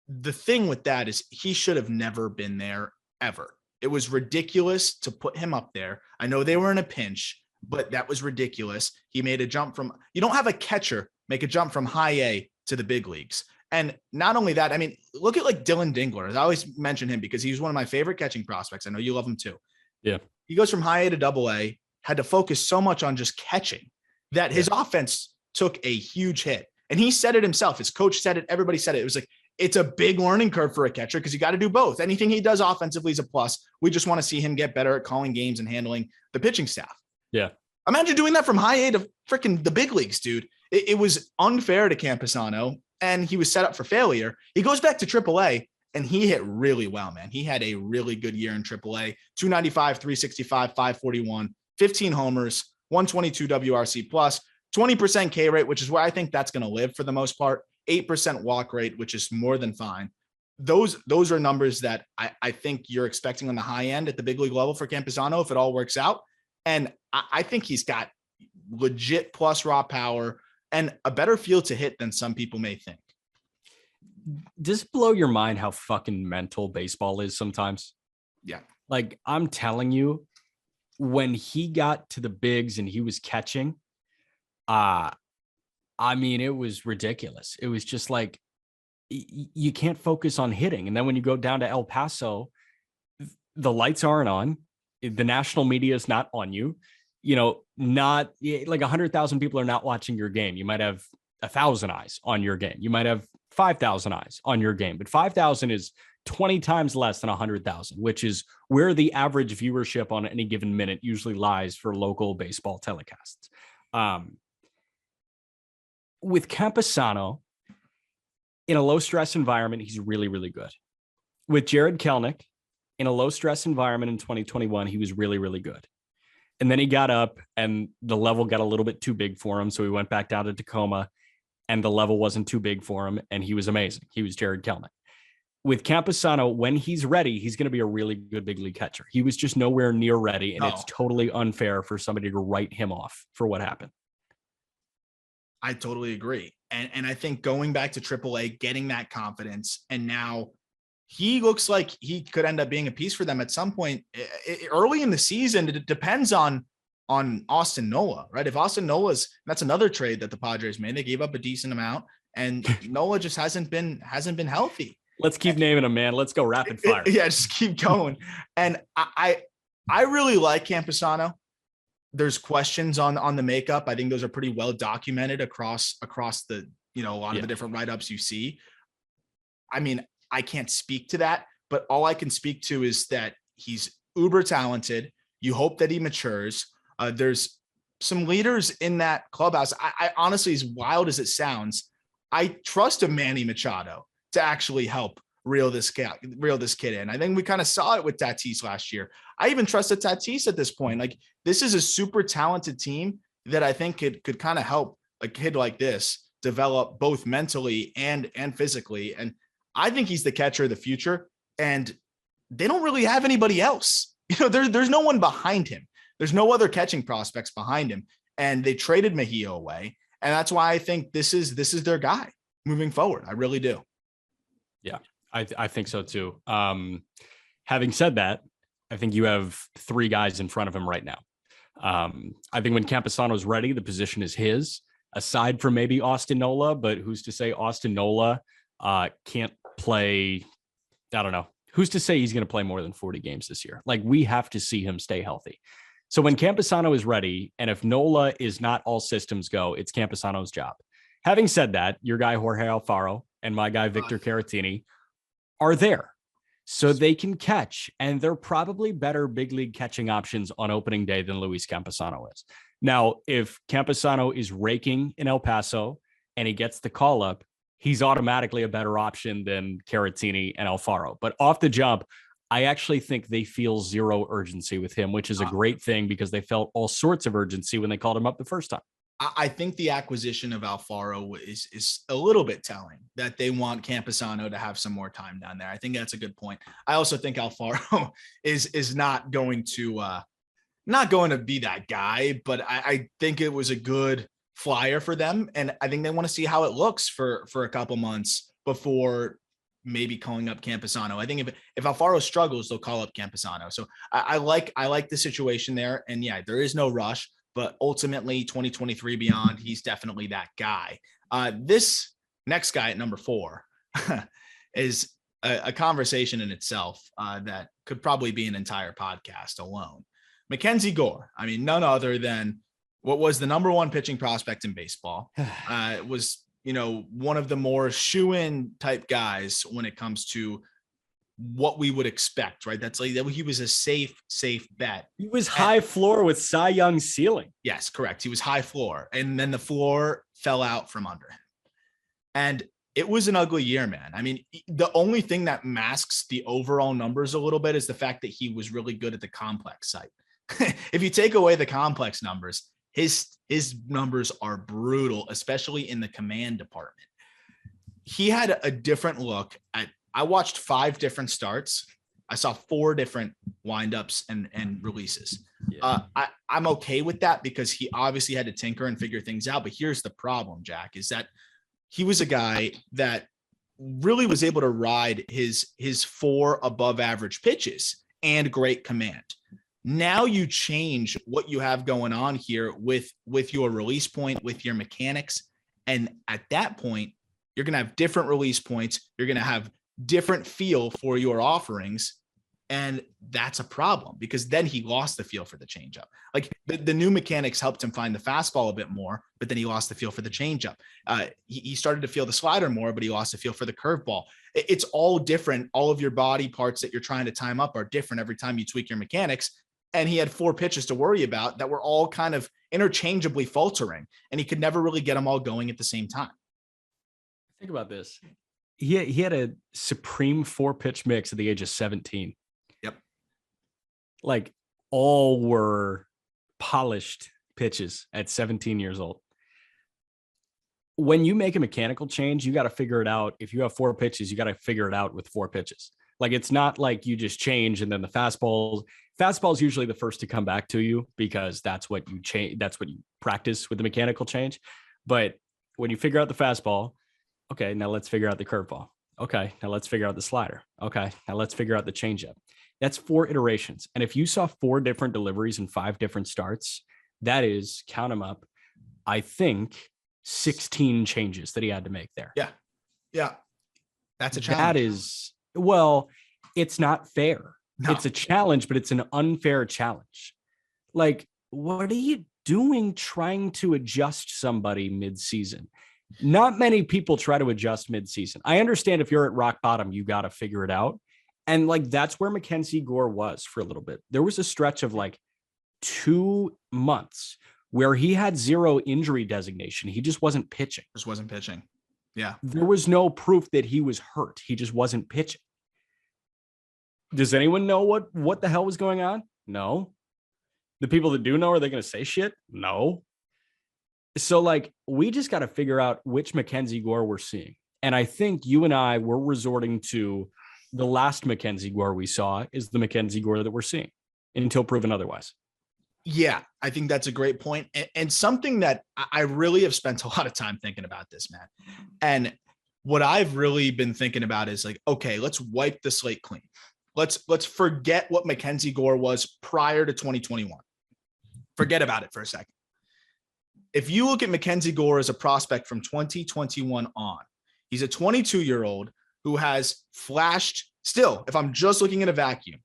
The thing with that is he should have never been there ever. It was ridiculous to put him up there. I know they were in a pinch, but that was ridiculous. He made a jump from, you don't have a catcher make a jump from high A to the big leagues. And not only that, I mean, look at like Dylan Dingler. I always mention him because he's one of my favorite catching prospects. I know you love him too. Yeah. He goes from high A to double A, had to focus so much on just catching that his offense took a huge hit. And he said it himself. His coach said it. Everybody said it. It was like, it's a big learning curve for a catcher because you got to do both. Anything he does offensively is a plus. We just want to see him get better at calling games and handling the pitching staff. Yeah. Imagine doing that from high A to freaking the big leagues, dude. It was unfair to Campusano, and he was set up for failure. He goes back to AAA, and he hit really well, man. He had a really good year in AAA. 295, 365, 541, 15 homers, 122 WRC plus, 20% K rate, which is where I think that's going to live for the most part. 8% walk rate, which is more than fine. Those are numbers that I think you're expecting on the high end at the big league level for Campusano if it all works out. And I think he's got legit plus raw power and a better field to hit than some people may think. Does it blow your mind how fucking mental baseball is sometimes? Yeah. Like I'm telling you, when he got to the bigs and he was catching, I mean, it was ridiculous. It was just like, you can't focus on hitting. And then when you go down to El Paso, the lights aren't on. The national media is not on you. Not like 100,000 people are not watching your game. You might have 1,000 eyes on your game. You might have 5,000 eyes on your game, but 5,000 is 20 times less than 100,000, which is where the average viewership on any given minute usually lies for local baseball telecasts. With Campusano, in a low-stress environment, he's really, really good. With Jared Kelenic, in a low-stress environment in 2021, he was really, really good. And then he got up, and the level got a little bit too big for him, so he went back down to Tacoma, and the level wasn't too big for him, and he was amazing. He was Jared Kelenic. With Campusano, when he's ready, he's going to be a really good big league catcher. He was just nowhere near ready, and it's totally unfair for somebody to write him off for what happened. I totally agree. And I think going back to AAA, getting that confidence, and now he looks like he could end up being a piece for them at some point early in the season. It depends on on Austin Nola, right? If Austin Nola's, that's another trade that the Padres made. They gave up a decent amount, and Nola just hasn't been healthy. Let's keep naming them, man. Let's go rapid fire. Yeah, just keep going. And I really like Campusano. There's questions on the makeup. I think those are pretty well documented across the, a lot of the different write-ups you see. I mean, I can't speak to that, but all I can speak to is that he's uber talented. You hope that he matures. There's some leaders in that clubhouse. I honestly, as wild as it sounds, I trust a Manny Machado to actually help reel this kid in. I think we kind of saw it with Tatis last year. I even trusted Tatis at this point. Like, this is a super talented team that I think could kind of help a kid like this develop both mentally and physically. And I think he's the catcher of the future. And they don't really have anybody else. There's no one behind him. There's no other catching prospects behind him. And they traded Mejia away. And that's why I think this is their guy moving forward. I really do. Yeah, I think so too. Having said that, I think you have three guys in front of him right now. I think when Campusano is ready, the position is his, aside from maybe Austin Nola, but who's to say Austin Nola can't play? I don't know. Who's to say he's going to play more than 40 games this year? Like, we have to see him stay healthy. So when Campusano is ready, and if Nola is not all systems go, it's Campusano's job. Having said that, your guy Jorge Alfaro and my guy Victor Caratini are there, so they can catch, and they're probably better big league catching options on opening day than Luis Campusano is. Now, if Campusano is raking in El Paso and he gets the call up, he's automatically a better option than Caratini and Alfaro. But off the jump, I actually think they feel zero urgency with him, which is a great thing, because they felt all sorts of urgency when they called him up the first time. I think the acquisition of Alfaro is a little bit telling that they want Campusano to have some more time down there. I think that's a good point. I also think Alfaro is not going to be that guy, but I think it was a good flyer for them. And I think they want to see how it looks for a couple months before maybe calling up Campusano. I think if Alfaro struggles, they'll call up Campusano. So I like the situation there. And yeah, there is no rush, but ultimately 2023 beyond, he's definitely that guy. This next guy at number 4 is a conversation in itself that could probably be an entire podcast alone. Mackenzie Gore. I mean, none other than what was the number 1 pitching prospect in baseball. Was, one of the more shoe-in type guys when it comes to what we would expect, right? That's like that he was a safe bet. He was high floor with Cy Young ceiling. Yes, correct. He was high floor, and then the floor fell out from under him. And it was an ugly year, man. I mean, the only thing that masks the overall numbers a little bit is the fact that he was really good at the complex site. If you take away the complex numbers, his numbers are brutal, especially in the command department. He had a different look at, I watched 5 different starts. I saw 4 different windups and releases. Yeah. I'm okay with that because he obviously had to tinker and figure things out. But here's the problem, Jack, is that he was a guy that really was able to ride his 4 above average pitches and great command. Now you change what you have going on here with your release point, with your mechanics. And at that point, you're going to have different release points. You're going to have different feel for your offerings. And that's a problem because then he lost the feel for the changeup. Like the new mechanics helped him find the fastball a bit more, but then he lost the feel for the changeup. He started to feel the slider more, but he lost the feel for the curveball. It's all different. All of your body parts that you're trying to time up are different every time you tweak your mechanics. And he had 4 pitches to worry about that were all kind of interchangeably faltering, and he could never really get them all going at the same time. Think about this. He had a supreme 4-pitch mix at the age of 17. Yep. Like, all were polished pitches at 17 years old. When you make a mechanical change, you got to figure it out. If you have 4 pitches, you got to figure it out with 4 pitches. Like, it's not like you just change and then the fastball is usually the first to come back to you because that's what you change. That's what you practice with the mechanical change. But when you figure out the fastball, okay, now let's figure out the curveball. Okay, now let's figure out the slider. Okay, now let's figure out the changeup. That's 4 iterations. And if you saw 4 different deliveries and 5 different starts, That is, count them up, I think 16 changes that he had to make there. Yeah. Yeah. That's a That challenge. is, well, it's not fair. No. It's a challenge, but it's an unfair challenge. Like, what are you doing trying to adjust somebody mid-season? Not many people try to adjust mid-season. I understand if you're at rock bottom, you got to figure it out. And like, that's where Mackenzie Gore was for a little bit. There was a stretch of like 2 months where he had 0 injury designation. He just wasn't pitching. Just wasn't pitching. Yeah. There was no proof that he was hurt. He just wasn't pitching. Does anyone know what the hell was going on? No. The people that do know, are they going to say shit? No. So like, we just got to figure out which Mackenzie Gore we're seeing. And I think you and I were resorting to the last Mackenzie Gore we saw is the Mackenzie Gore that we're seeing until proven otherwise. Yeah, I think that's a great point. And something that I really have spent a lot of time thinking about this, man. And what I've really been thinking about is like, okay, let's wipe the slate clean. Let's forget what Mackenzie Gore was prior to 2021. Forget about it for a second. If you look at Mackenzie Gore as a prospect from 2021 on, he's a 22-year-old who has flashed still, if I'm just looking at a vacuum,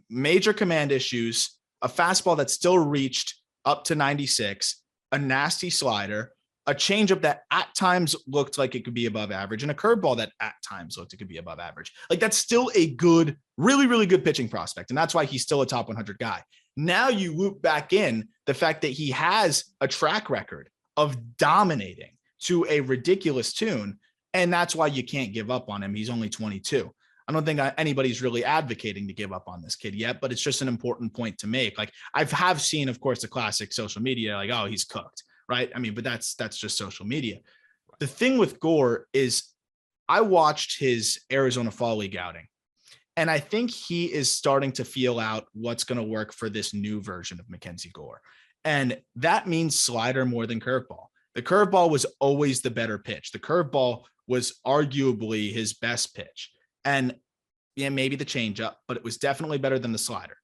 major command issues, a fastball that still reached up to 96, a nasty slider, a changeup that at times looked like it could be above average, and a curveball that at times looked it could be above average. Like, that's still a good, really, really good pitching prospect. And that's why he's still a top 100 guy. Now you loop back in the fact that he has a track record of dominating to a ridiculous tune. And that's why you can't give up on him. He's only 22. I don't think anybody's really advocating to give up on this kid yet, but it's just an important point to make. Like, I have seen, of course, the classic social media, like, oh, he's cooked, right? I mean, but that's just social media. The thing with Gore is I watched his Arizona Fall League outing, and I think he is starting to feel out what's going to work for this new version of Mackenzie Gore. And that means slider more than curveball. The curveball was always the better pitch. The curveball was arguably his best pitch. And yeah, maybe the changeup, but it was definitely better than the slider.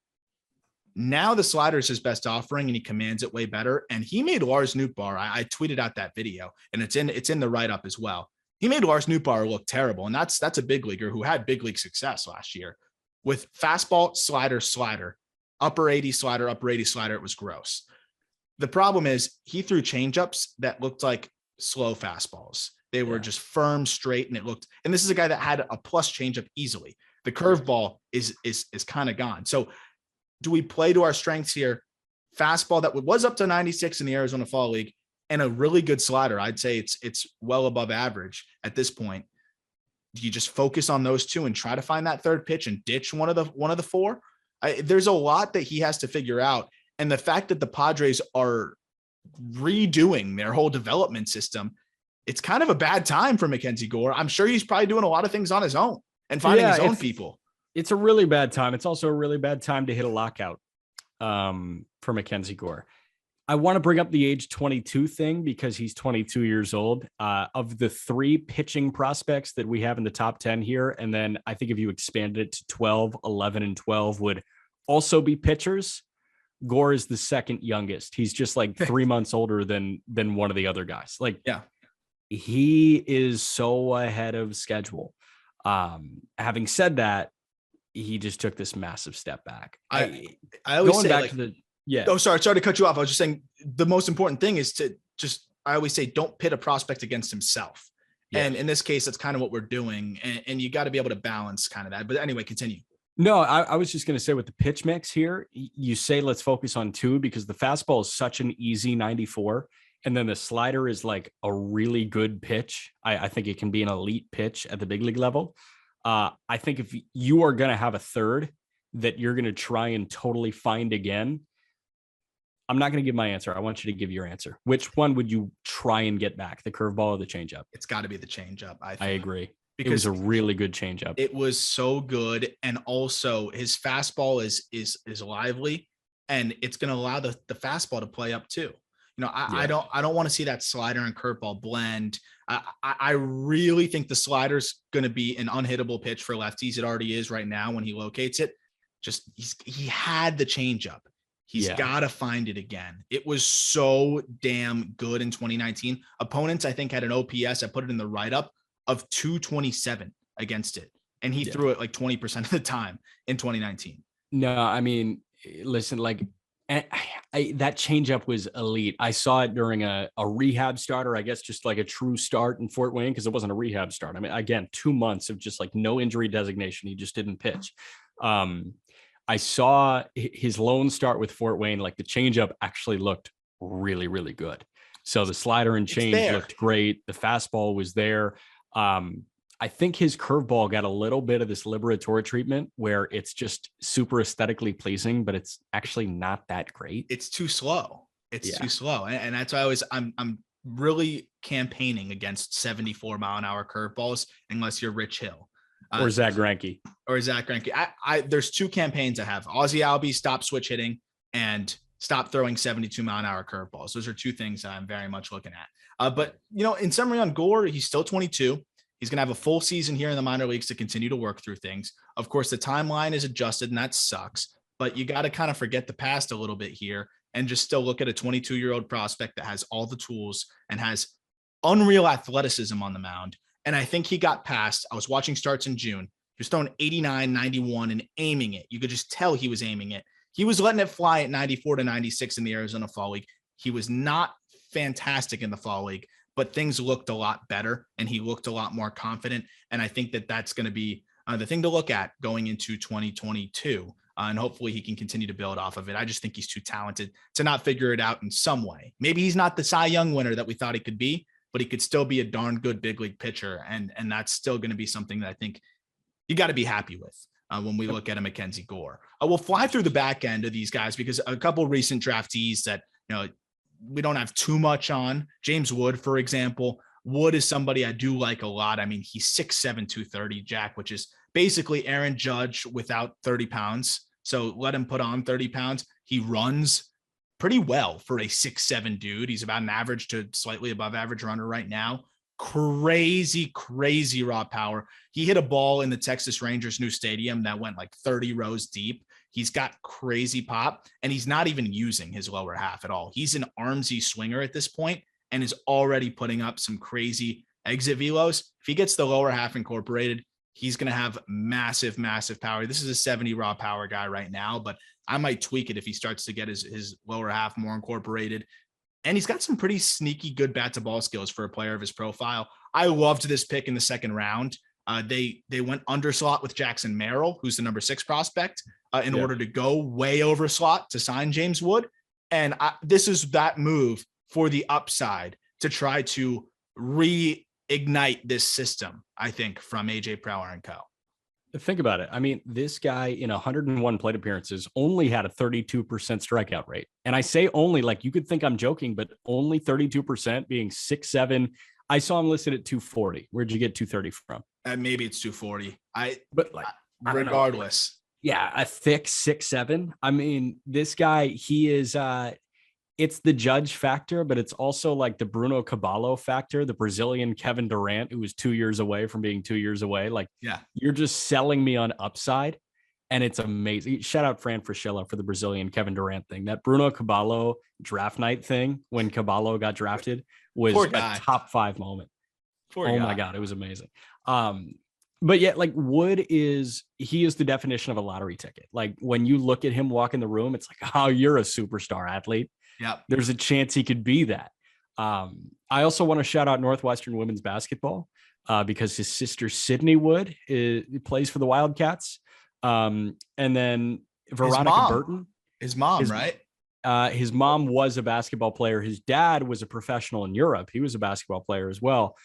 Now the slider is his best offering, and he commands it way better. And he made Lars Nootbaar. I tweeted out that video, and it's in the write-up as well. He made Lars Nootbaar look terrible, and that's a big leaguer who had big league success last year with fastball, slider, upper 80 slider, upper 80 slider. It was gross. The problem is he threw changeups that looked like slow fastballs. They were just firm, straight, and and this is a guy that had a plus changeup easily. The curveball is kind of gone. So do we play to our strengths here? Fastball that was up to 96 in the Arizona Fall League, and a really good slider. I'd say it's well above average at this point. Do you just focus on those two and try to find that third pitch and ditch one of the four? There's a lot that he has to figure out. And the fact that the Padres are redoing their whole development system, it's kind of a bad time for Mackenzie Gore. I'm sure he's probably doing a lot of things on his own and finding his own people. It's a really bad time. It's also a really bad time to hit a lockout for Mackenzie Gore. I want to bring up the age 22 thing because he's 22 years old. Of the 3 pitching prospects that we have in the top 10 here, and then I think if you expanded it to 12, 11, and 12 would also be pitchers, Gore is the second youngest. He's just like 3 months older than one of the other guys. Like, yeah, he is so ahead of schedule. Having said that, he just took this massive step back. I always going say, back like, to the yeah. Oh, sorry to cut you off. I was just saying the most important thing is to just, I always say, don't pit a prospect against himself. Yeah. And in this case, that's kind of what we're doing. And you got to be able to balance kind of that. But anyway, continue. No, I was just going to say with the pitch mix here, you say, let's focus on 2 because the fastball is such an easy 94. And then the slider is like a really good pitch. I think it can be an elite pitch at the big league level. I think if you are going to have a third that you're going to try and totally find again, I'm not going to give my answer. I want you to give your answer. Which one would you try and get back, the curveball or the changeup? It's got to be the changeup. I agree. Because it was a really good changeup. It was so good. And also his fastball is lively, and it's going to allow the fastball to play up too. You know, I don't want to see that slider and curveball blend. I really think the slider's going to be an unhittable pitch for lefties. It already is right now when he locates it. Just he had the changeup. He's got to find it again. It was so damn good in 2019. Opponents, I think, had an OPS. I put it in the write-up of 227 against it. And he threw it like 20% of the time in 2019. No, I mean, listen, like that changeup was elite. I saw it during a rehab start, or I guess just like a true start in Fort Wayne, because it wasn't a rehab start. I mean, again, 2 months of just like no injury designation. He just didn't pitch. I saw his lone start with Fort Wayne. Like the changeup actually looked really, really good. So the slider and change looked great. The fastball was there. I think his curveball got a little bit of this liberatory treatment where it's just super aesthetically pleasing, but it's actually not that great. It's too slow. It's too slow. And that's why I'm really campaigning against 74-mile-an-hour curveballs unless you're Rich Hill. Or Zach Greinke. There's 2 campaigns I have. Ozzie Albies, stop switch hitting, and stop throwing 72-mile-an-hour curveballs. Those are 2 things I'm very much looking at. But, in summary on Gore, he's still 22. He's going to have a full season here in the minor leagues to continue to work through things. Of course, the timeline is adjusted, and that sucks. But you got to kind of forget the past a little bit here and just still look at a 22-year-old prospect that has all the tools and has unreal athleticism on the mound. And I think he got past. I was watching starts in June. He was throwing 89, 91 and aiming it. You could just tell he was aiming it. He was letting it fly at 94 to 96 in the Arizona Fall League. He was not fantastic in the Fall League, but things looked a lot better and he looked a lot more confident. And I think that that's going to be the thing to look at going into 2022. And hopefully he can continue to build off of it. I just think he's too talented to not figure it out in some way. Maybe he's not the Cy Young winner that we thought he could be, but he could still be a darn good big league pitcher. And that's still going to be something that I think you got to be happy with when we look at a Mackenzie Gore. We'll fly through the back end of these guys because a couple recent draftees that, we don't have too much on. James Wood, for example. Wood is somebody I do like a lot. I mean, he's 6'7", 230, Jack, which is basically Aaron Judge without 30 pounds. So let him put on 30 pounds. He runs pretty well for a 6'7" dude. He's about an average to slightly above average runner right now. Crazy raw power. He hit a ball in the Texas Rangers' new stadium that went like 30 rows deep. He's got crazy pop, and he's not even using his lower half at all. He's an armsy swinger at this point and is already putting up some crazy exit velos. If he gets the lower half incorporated, he's going to have massive power. This is a 70 raw power guy right now, but I might tweak it if he starts to get his lower half more incorporated. And he's got some pretty sneaky good bat to ball skills for a player of his profile. I loved this pick in the second round. They went under slot with Jackson Merrill, who's the number 6 prospect, in order to go way over slot to sign James Wood. And this is that move for the upside to try to reignite this system, I think, from AJ Preller and co. Think about it. I mean, this guy in 101 plate appearances only had a 32% strikeout rate. And I say only, like you could think I'm joking, but only 32% being 6'7". I saw him listed at 240. Where'd you get 230 from? Maybe it's 240. Regardless. Yeah, a thick 6'7". I mean, this guy, he is it's the Judge factor, but it's also like the Bruno Caballo factor, the Brazilian Kevin Durant, who was 2 years away from being 2 years away. Like, you're just selling me on upside, and it's amazing. Shout out Fran Fraschilla for the Brazilian Kevin Durant thing. That Bruno Caballo draft night thing when Caballo got drafted was a top 5 moment. My God, it was amazing. But yeah, like Wood he is the definition of a lottery ticket. Like when you look at him walk in the room, it's like, oh, you're a superstar athlete. Yeah, there's a chance he could be that. I also want to shout out Northwestern women's basketball because his sister Sydney Wood plays for the Wildcats. And then Veronica Burton, his mom, right? His mom was a basketball player. His dad was a professional in Europe. He was a basketball player as well.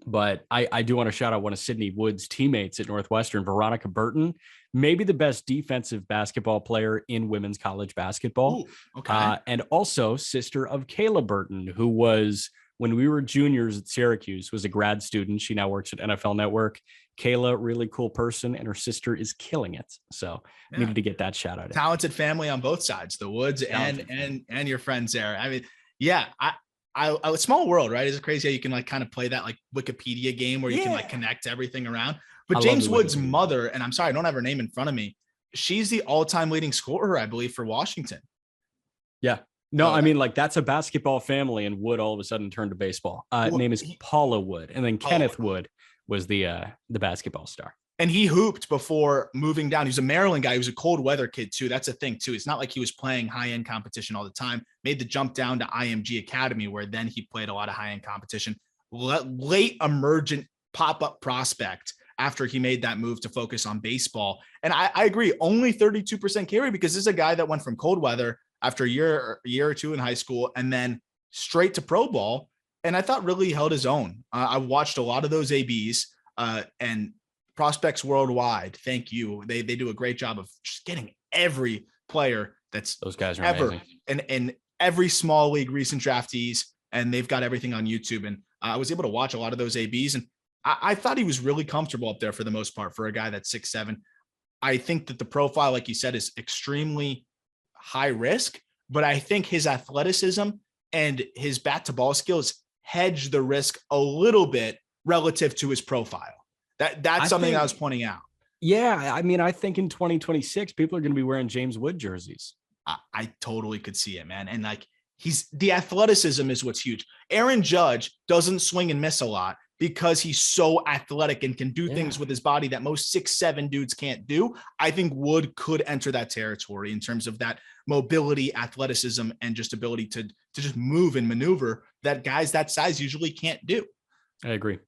But I do want to shout out one of Sydney Wood's teammates at Northwestern, Veronica Burton, maybe the best defensive basketball player in women's college basketball. Ooh, okay. And also sister of Kayla Burton, who was, when we were juniors at Syracuse, was a grad student. She now works at NFL Network. Kayla, really cool person, and her sister is killing it. So needed to get that shout out. Talented family on both sides, the Woods and your friends there. I mean, yeah, a small world, right? Is it crazy how you can like kind of play that like Wikipedia game where you can like connect everything around? But James Wood's mother, and I'm sorry, I don't have her name in front of me. she's the all-time leading scorer, I believe, for Washington. Yeah. No, So I mean, like, that's a basketball family, and Wood all of a sudden turned to baseball. Name is Paula Wood, and then Kenneth Wood was the basketball star. And he hooped before moving down. He's a Maryland guy. He was a cold weather kid too. That's a thing too. It's not like he was playing high-end competition all the time. Made the jump down to IMG Academy, where then he played a lot of high-end competition. Late emergent pop-up prospect after he made that move to focus on baseball. And I agree, only 32% carry, because this is a guy that went from cold weather after a year or two in high school and then straight to pro ball. And I thought really held his own. I watched a lot of those ABs and prospects worldwide. Thank you. They do a great job of just getting every player that's those guys are ever amazing. and every small league recent draftees, and they've got everything on YouTube. And I was able to watch a lot of those ABs, and I thought he was really comfortable up there for the most part for a guy that's 6'7". I think that the profile, like you said, is extremely high risk, but I think his athleticism and his bat to ball skills hedge the risk a little bit relative to his profile. That's something I was pointing out. Yeah. I mean, I think in 2026, people are going to be wearing James Wood jerseys. I totally could see it, man. And like, the athleticism is what's huge. Aaron Judge doesn't swing and miss a lot because he's so athletic and can do things with his body that most 6'7" dudes can't do. I think Wood could enter that territory in terms of that mobility, athleticism, and just ability to just move and maneuver that guys that size usually can't do. I agree.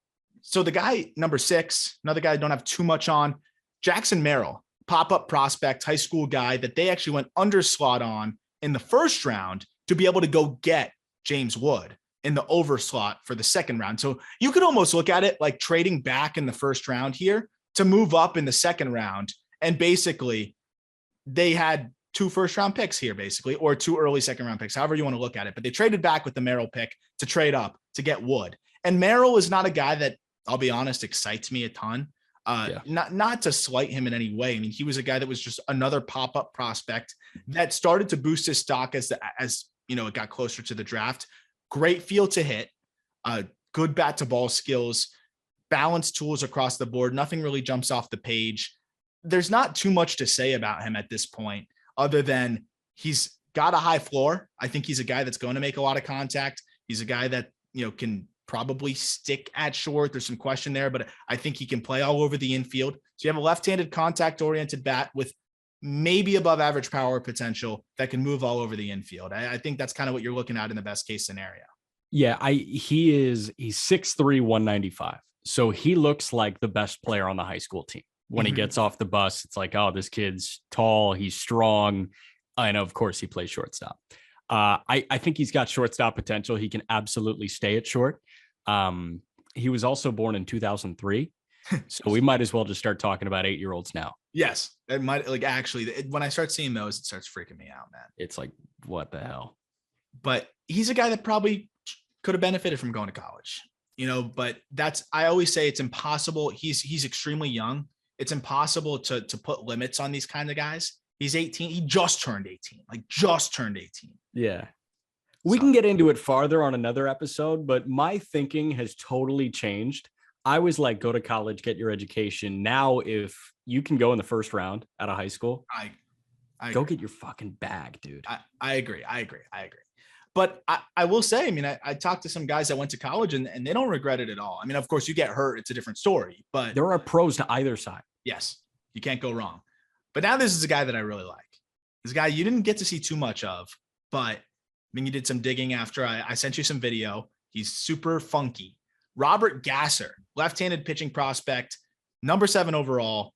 So the guy, number 6, another guy I don't have too much on, Jackson Merrill, pop-up prospect, high school guy that they actually went under slot on in the first round to be able to go get James Wood in the over slot for the second round. So you could almost look at it like trading back in the first round here to move up in the second round. And basically they had 2 first-round picks here, basically, or 2 early second-round picks, however you want to look at it. But they traded back with the Merrill pick to trade up to get Wood. And Merrill is not a guy that, I'll be honest, excites me a ton. Not to slight him in any way. I mean, he was a guy that was just another pop-up prospect that started to boost his stock as you know, it got closer to the draft. Great feel to hit, good bat to ball skills, balanced tools across the board. Nothing really jumps off the page. There's not too much to say about him at this point, other than he's got a high floor. I think he's a guy that's going to make a lot of contact. He's a guy that, you know, can probably stick at short. There's some question there, but I think he can play all over the infield. So you have a left-handed contact-oriented bat with maybe above average power potential that can move all over the infield. I think that's kind of what you're looking at in the best case scenario. Yeah, he's 6'3", 195. So he looks like the best player on the high school team. When he gets off the bus, it's like, oh, this kid's tall, he's strong. And of course he plays shortstop. I think he's got shortstop potential. He can absolutely stay at short. He was also born in 2003. So we might as well just start talking about 8-year-olds now. Yes. It might, like, actually, when I start seeing those, it starts freaking me out, man. It's like, what the hell? But he's a guy that probably could have benefited from going to college, you know, but I always say it's impossible. He's extremely young. It's impossible to put limits on these kinds of guys. He's 18. He just turned 18, Yeah. We can get into it farther on another episode, but my thinking has totally changed. I was like, go to college, get your education. Now, if you can go in the first round out of high school, I go get your fucking bag, dude. I agree. But I will say, I mean, I talked to some guys that went to college and they don't regret it at all. I mean, of course, you get hurt. It's a different story, but there are pros to either side. Yes, you can't go wrong. But now this is a guy that I really like. This guy you didn't get to see too much of, but I mean, you did some digging after I sent you some video. He's super funky. Robert Gasser, left-handed pitching prospect, number 7 overall.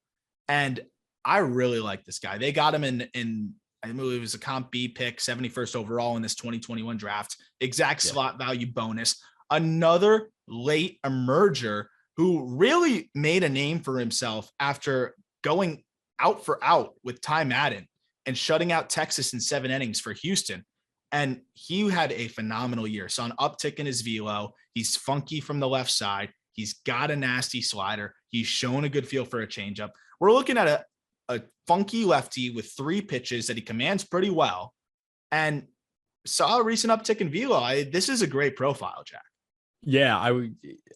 And I really like this guy. They got him in I believe it was a Comp B pick, 71st overall in this 2021 draft, exact slot value bonus. Another late emerger who really made a name for himself after going out for out with Ty Madden and shutting out Texas in 7 innings for Houston. And he had a phenomenal year. Saw an uptick in his velo. He's funky from the left side. He's got a nasty slider. He's shown a good feel for a changeup. We're looking at a funky lefty with 3 pitches that he commands pretty well, and saw a recent uptick in velo. This is a great profile, Jack. Yeah,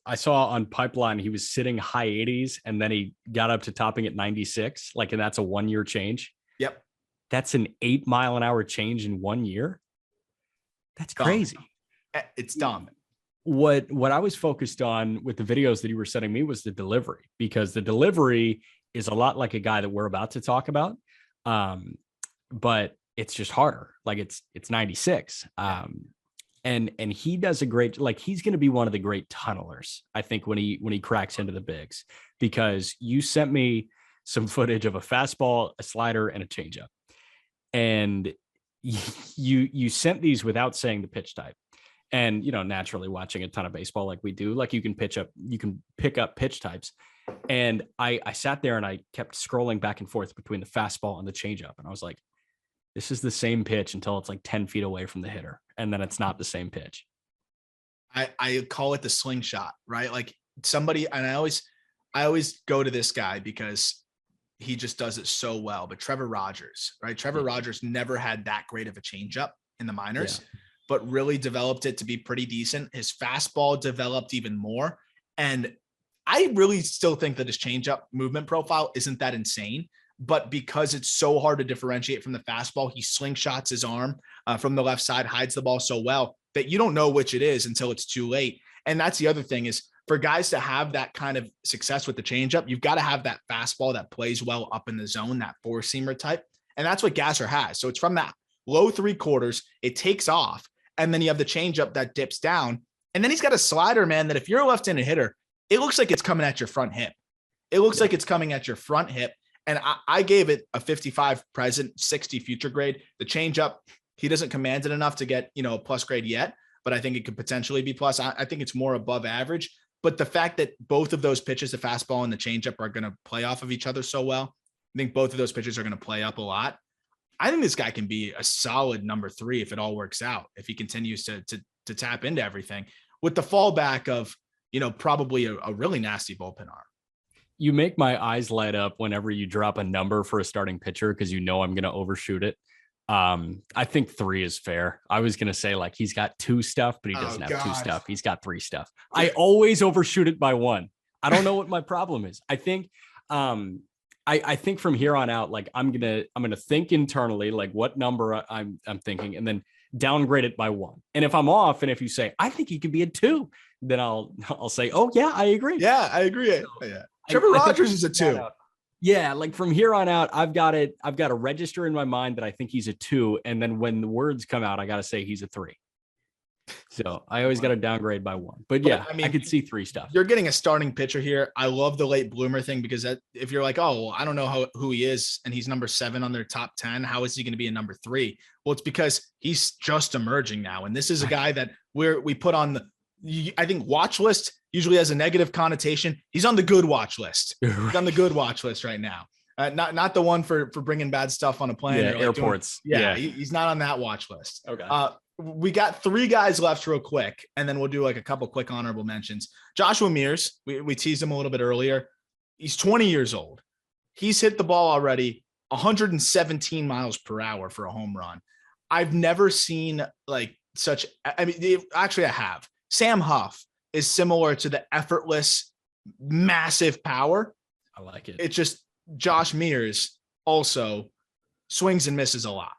I saw on Pipeline he was sitting high 80s and then he got up to topping at 96, like, and that's a 1 year change. Yep. That's an 8 mile an hour change in 1 year. That's Dumb. crazy. It's dumb. What I was focused on with the videos that you were sending me was the delivery, because the delivery is a lot like a guy that we're about to talk about. But it's just harder. Like it's 96. And he does a great, like, he's going to be one of the great tunnelers, I think, when he cracks into the bigs, because you sent me some footage of a fastball, a slider, and a changeup. And you sent these without saying the pitch type. And, naturally watching a ton of baseball like we do, like you can pick up pitch types. And I sat there and I kept scrolling back and forth between the fastball and the changeup. And I was like, this is the same pitch until it's like 10 feet away from the hitter. And then it's not the same pitch. I call it the slingshot, right? Like somebody, and I always go to this guy because he just does it so well. But Trevor Rogers, right? Trevor Rogers never had that great of a changeup in the minors, but really developed it to be pretty decent. His fastball developed even more. And I really still think that his changeup movement profile isn't that insane, but because it's so hard to differentiate from the fastball, he slingshots his arm from the left side, hides the ball so well that you don't know which it is until it's too late. And that's the other thing, is for guys to have that kind of success with the changeup, you've got to have that fastball that plays well up in the zone, that four-seamer type. And that's what Gasser has. So it's from that low 3/4, it takes off, and then you have the changeup that dips down. And then he's got a slider, man, that if you're a left-handed hitter, it looks like it's coming at your front hip. It looks like it's coming at your front hip. And I gave it a 55 present, 60 future grade. The changeup, he doesn't command it enough to get, a plus grade yet, but I think it could potentially be plus. I think it's more above average. But the fact that both of those pitches, the fastball and the changeup, are going to play off of each other so well, I think both of those pitches are going to play up a lot. I think this guy can be a solid number 3 if it all works out, if he continues to tap into everything, with the fallback of, probably a really nasty bullpen arm. You make my eyes light up whenever you drop a number for a starting pitcher, because I'm going to overshoot it. I think 3 is fair. I was going to say, like, he's got 2 stuff, but he doesn't have 2 stuff. He's got 3 stuff. I always overshoot it by 1. I don't know what my problem is. I think, I think from here on out, like, I'm going to think internally, like what number I'm thinking, and then downgrade it by 1. And if I'm off, and if you say, I think he could be a 2, then I'll say, oh yeah, I agree. Yeah, I agree. So, yeah. Trevor Rogers is a 2. Yeah, like from here on out, I've got to register in my mind that I think he's a 2, and then when the words come out, I got to say he's a 3. So I always got to downgrade by 1. But yeah, I could see 3 stuff. You're getting a starting pitcher here. I love the late bloomer thing, because if you're like, oh, well, I don't know who he is, and he's number 7 on their top 10, how is he going to be a number 3? Well, it's because he's just emerging now, and this is a guy that we put on I think watch list usually has a negative connotation. He's on the good watch list. He's on the good watch list right now. Not the one for bringing bad stuff on a plane. Yeah, airports. He's not on that watch list. Okay. We got 3 guys left real quick, and then we'll do like a couple quick honorable mentions. Joshua Mears, we teased him a little bit earlier. He's 20 years old. He's hit the ball already 117 miles per hour for a home run. I've never seen like such, actually I have. Sam Huff is similar to the effortless, massive power. I like it. It's just Josh Mears also swings and misses a lot.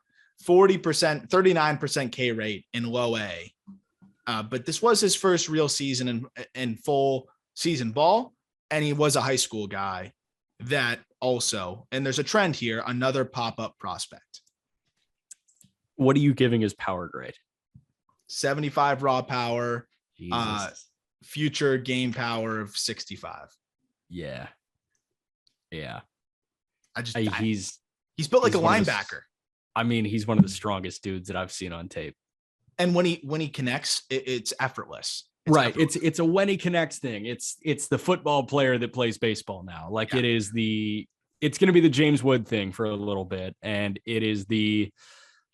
40%, 39% K rate in low A. But this was his first real season in full season ball. And he was a high school guy that also, and there's a trend here, another pop-up prospect. What are you giving his power grade? 75 raw power. Future game power of 65. Yeah. He's built like a linebacker. He's one of the strongest dudes that I've seen on tape. And when he connects, it's effortless. Right. It's a when he connects thing. It's the football player that plays baseball now. Like it is it's going to be the James Wood thing for a little bit. And it is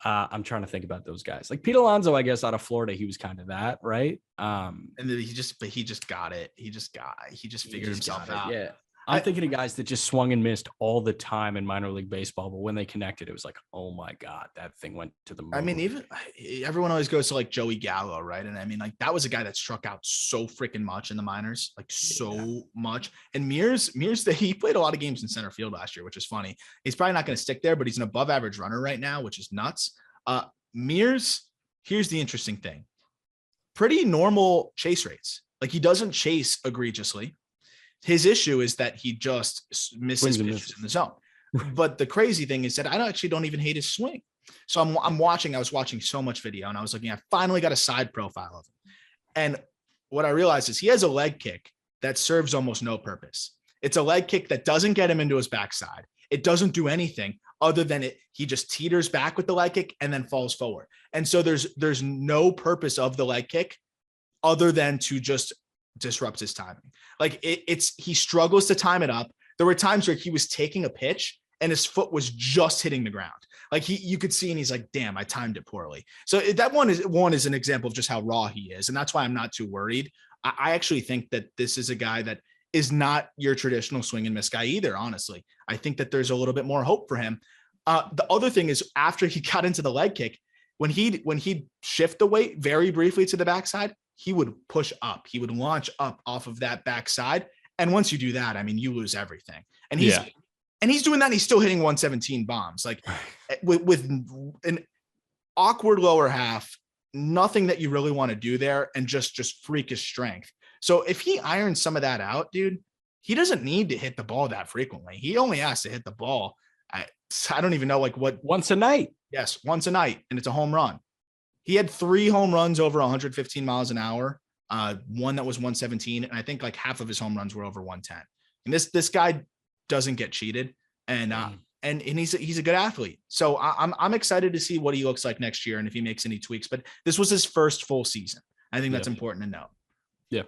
I'm trying to think about those guys. Like Pete Alonso, I guess, out of Florida, he was kind of that, right? And then he just got it. He just figured himself out. Yeah. I'm thinking of guys that just swung and missed all the time in minor league baseball, but when they connected, it was like, oh my God, that thing went to the moon. I mean, even everyone always goes to like Joey Gallo, right? And I mean, like that was a guy that struck out so freaking much in the minors, like so much. And Mears, he played a lot of games in center field last year, which is funny. He's probably not going to stick there, but he's an above average runner right now, which is nuts. Mears, here's the interesting thing. Pretty normal chase rates. Like he doesn't chase egregiously. His issue is that he just misses pitches in the zone. But the crazy thing is that I don't even hate his swing. So I was watching so much video and I was looking, I finally got a side profile of him. And what I realized is he has a leg kick that serves almost no purpose. It's a leg kick that doesn't get him into his backside. It doesn't do anything other than he just teeters back with the leg kick and then falls forward. And so there's no purpose of the leg kick other than to just disrupt his timing. Like he struggles to time it up. There were times where he was taking a pitch and his foot was just hitting the ground. Like you could see, and he's like, damn, I timed it poorly. So that one is an example of just how raw he is. And that's why I'm not too worried. I actually think that this is a guy that is not your traditional swing and miss guy either. Honestly, I think that there's a little bit more hope for him. The other thing is after he got into the leg kick, when he'd shift the weight very briefly to the backside, he would push up. He would launch up off of that backside. And once you do that, I mean, you lose everything. And he's doing that. And he's still hitting 117 bombs, like with an awkward lower half, nothing that you really want to do there, and just freakish strength. So if he irons some of that out, dude, he doesn't need to hit the ball that frequently. He only has to hit the ball. I don't even know what once a night. Yes, once a night, and it's a home run. He had 3 home runs over 115 miles an hour. One that was 117, and I think like half of his home runs were over 110. And this guy doesn't get cheated, and he's a good athlete. So I'm excited to see what he looks like next year and if he makes any tweaks. But this was his first full season. I think that's important to note. Yeah.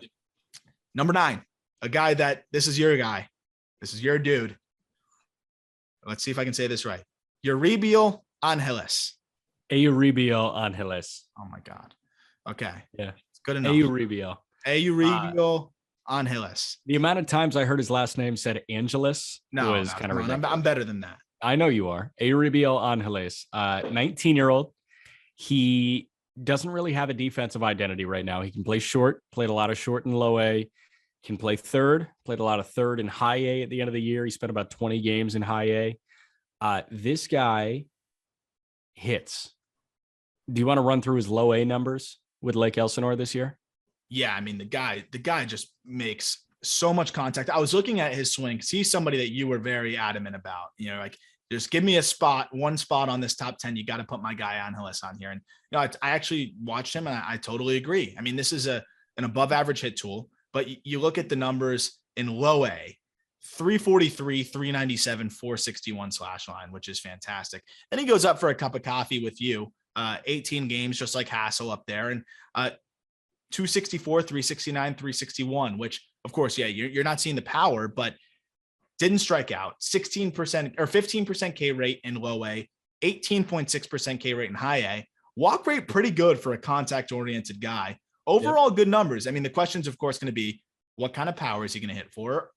Number 9, a guy this is your guy. This is your dude. Let's see if I can say this right. Euribiel Angeles. Euribiel Angeles. Oh my God. Okay. Yeah. It's good enough. Euribiel Angeles. The amount of times I heard his last name said Angeles was kind of ridiculous. I'm better than that. I know you are. Euribiel Angeles, 19-year-old. He doesn't really have a defensive identity right now. He can play short, played a lot of short and low A, can play third, played a lot of third and high A at the end of the year. He spent about 20 games in high A. This guy hits. Do you want to run through his low A numbers with Lake Elsinore this year? Yeah, I mean, the guy just makes so much contact. I was looking at his swing because he's somebody that you were very adamant about. You know, like just give me one spot on this top 10. You got to put my guy Angeles on here. And I actually watched him, and I totally agree. I mean, this is an above average hit tool, but you look at the numbers in low A. 343, 397, 461 slash line, which is fantastic. Then he goes up for a cup of coffee with you, 18 games, just like Hassell up there, and 264, 369, 361, which of course, yeah, you're not seeing the power, but didn't strike out. 16% or 15% K rate in low A, 18.6% K rate in high A. Walk rate pretty good for a contact oriented guy. Overall, good numbers. I mean, the question's of course going to be, what kind of power is he going to hit for?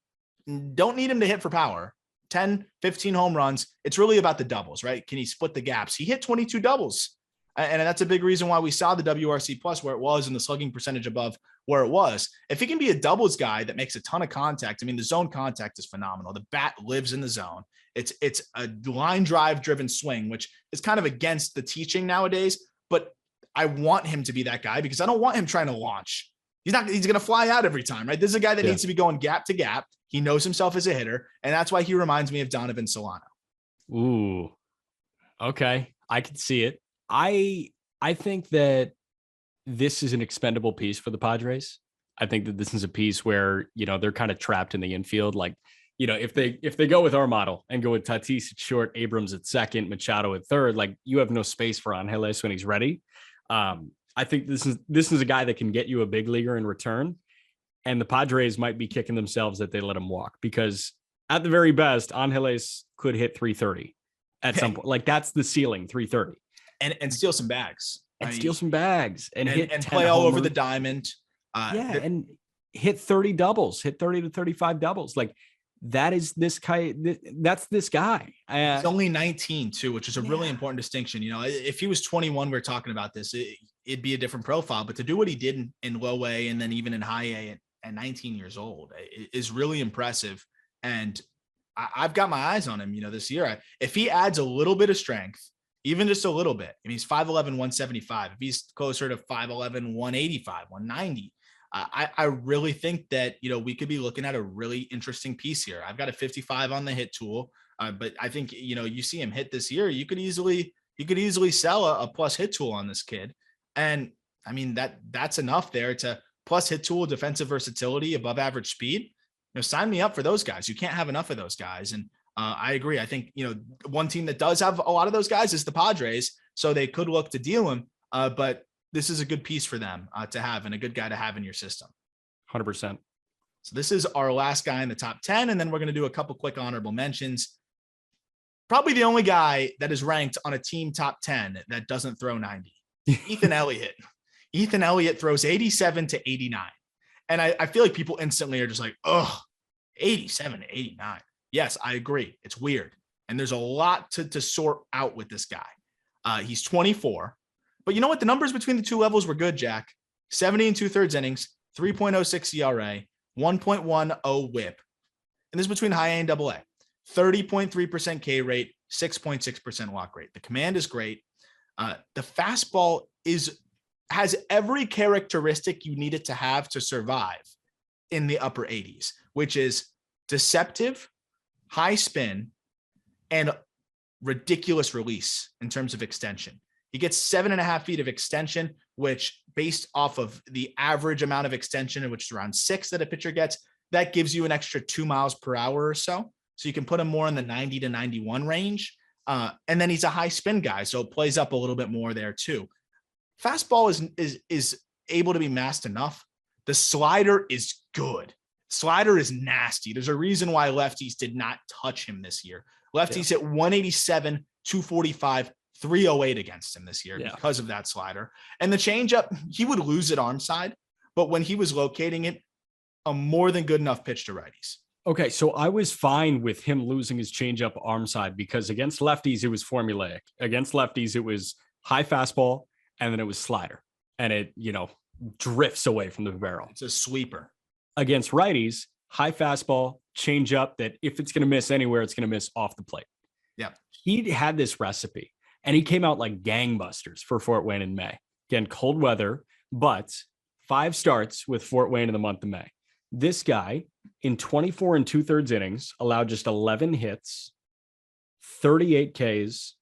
Don't need him to hit for power. 10, 15 home runs. It's really about the doubles, right? Can he split the gaps? He hit 22 doubles. And that's a big reason why we saw the WRC plus where it was and the slugging percentage above where it was. If he can be a doubles guy that makes a ton of contact, I mean, the zone contact is phenomenal. The bat lives in the zone. It's a line drive driven swing, which is kind of against the teaching nowadays, but I want him to be that guy because I don't want him trying to launch. He's going to fly out every time, right? This is a guy that needs to be going gap to gap. He knows himself as a hitter, and that's why he reminds me of Donovan Solano. Ooh, okay. I can see it. I think that this is an expendable piece for the Padres. I think that this is a piece where, they're kind of trapped in the infield. Like, if they go with our model and go with Tatis at short, Abrams at second, Machado at third, like you have no space for Angeles when he's ready. I think this is a guy that can get you a big leaguer in return. And the Padres might be kicking themselves that they let him walk, because at the very best, Angeles could hit 330 at some point. Like that's the ceiling, 330. And steal some bags. And steal some bags. And hit and play all over the diamond. And hit 30 doubles, hit 30 to 35 doubles. Like that is this guy. That's this guy. He's only 19 too, which is a really important distinction. You know, if he was 21, we're talking about this, it'd be a different profile, but to do what he did in low A and then even in high A at 19 years old is really impressive. And I've got my eyes on him, you know, this year. If he adds a little bit of strength, even just a little bit, I mean, he's 5'11", 175. If he's closer to 5'11", 185, 190, I really think that, you know, we could be looking at a really interesting piece here. I've got a 55 on the hit tool, but I think, you know, you see him hit this year, you could easily sell a plus hit tool on this kid. And I mean, that's enough there to plus hit tool, defensive versatility, above average speed. You know, sign me up for those guys. You can't have enough of those guys. And I agree. I think, you know, one team that does have a lot of those guys is the Padres. So they could look to deal him. But this is a good piece for them to have and a good guy to have in your system. 100%. So this is our last guy in the top 10. And then we're going to do a couple quick honorable mentions. Probably the only guy that is ranked on a team top 10 that doesn't throw 90. Ethan Elliott. Ethan Elliott throws 87 to 89. And I feel like people instantly are just like, oh, 87 to 89. Yes, I agree. It's weird. And there's a lot to sort out with this guy. He's 24. But you know what? The numbers between the two levels were good, Jack. 70 and 2/3 innings, 3.06 ERA, 1.10 whip. And this is between high A and double A. 30.3% K rate, 6.6% walk rate. The command is great. The fastball has every characteristic you need it to have to survive in the upper 80s, which is deceptive, high spin, and ridiculous release in terms of extension. He gets 7.5 feet of extension, which based off of the average amount of extension, which is around 6 that a pitcher gets, that gives you an extra 2 miles per hour or so. So you can put him more in the 90 to 91 range. And then he's a high spin guy, so it plays up a little bit more there too. Fastball is able to be masked enough. The slider is good. Slider is nasty. There's a reason why lefties did not touch him this year. Lefties hit 187, 245, 308 against him this year because of that slider. And the changeup, he would lose it arm side, but when he was locating it, a more than good enough pitch to righties. Okay, so I was fine with him losing his changeup arm side because against lefties, it was formulaic. Against lefties, it was high fastball, and then it was slider. And it, you know, drifts away from the barrel. It's a sweeper. Against righties, high fastball, changeup that if it's going to miss anywhere, it's going to miss off the plate. Yeah. He had this recipe, and he came out like gangbusters for Fort Wayne in May. Again, cold weather, but 5 starts with Fort Wayne in the month of May. This guy, in 24 and 2/3 innings, allowed just 11 hits, 38 Ks,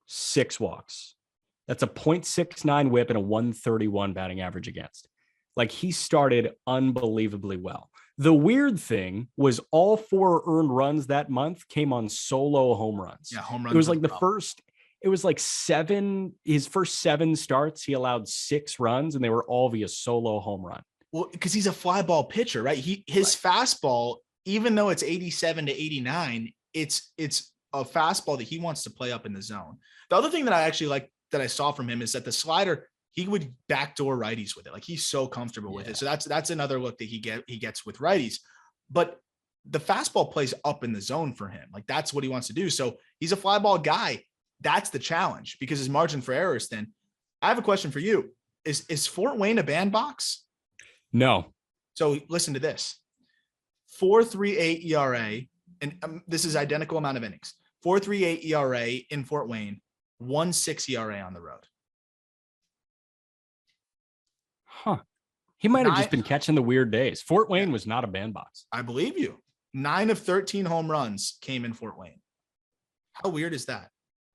6 walks. That's a .69 whip and a 131 batting average against. Like, he started unbelievably well. The weird thing was all 4 earned runs that month came on solo home runs. Yeah, home runs. It was like it was like his first 7 starts, he allowed 6 runs, and they were all via solo home run. Well, because he's a fly ball pitcher, right? His fastball, even though it's 87 to 89, it's a fastball that he wants to play up in the zone. The other thing that I actually like that I saw from him is that the slider, he would backdoor righties with it. Like, he's so comfortable with it. So that's another look that he gets with righties. But the fastball plays up in the zone for him. Like, that's what he wants to do. So he's a fly ball guy. That's the challenge because his margin for error is thin. I have a question for you. Is Fort Wayne a bandbox? No. So listen to this. 4.38 ERA, and this is identical amount of innings. 4.38 ERA in Fort Wayne, 1.6 ERA on the road. Huh. He might have just been catching the weird days. Fort Wayne was not a bandbox. I believe you. 9 of 13 home runs came in Fort Wayne. How weird is that?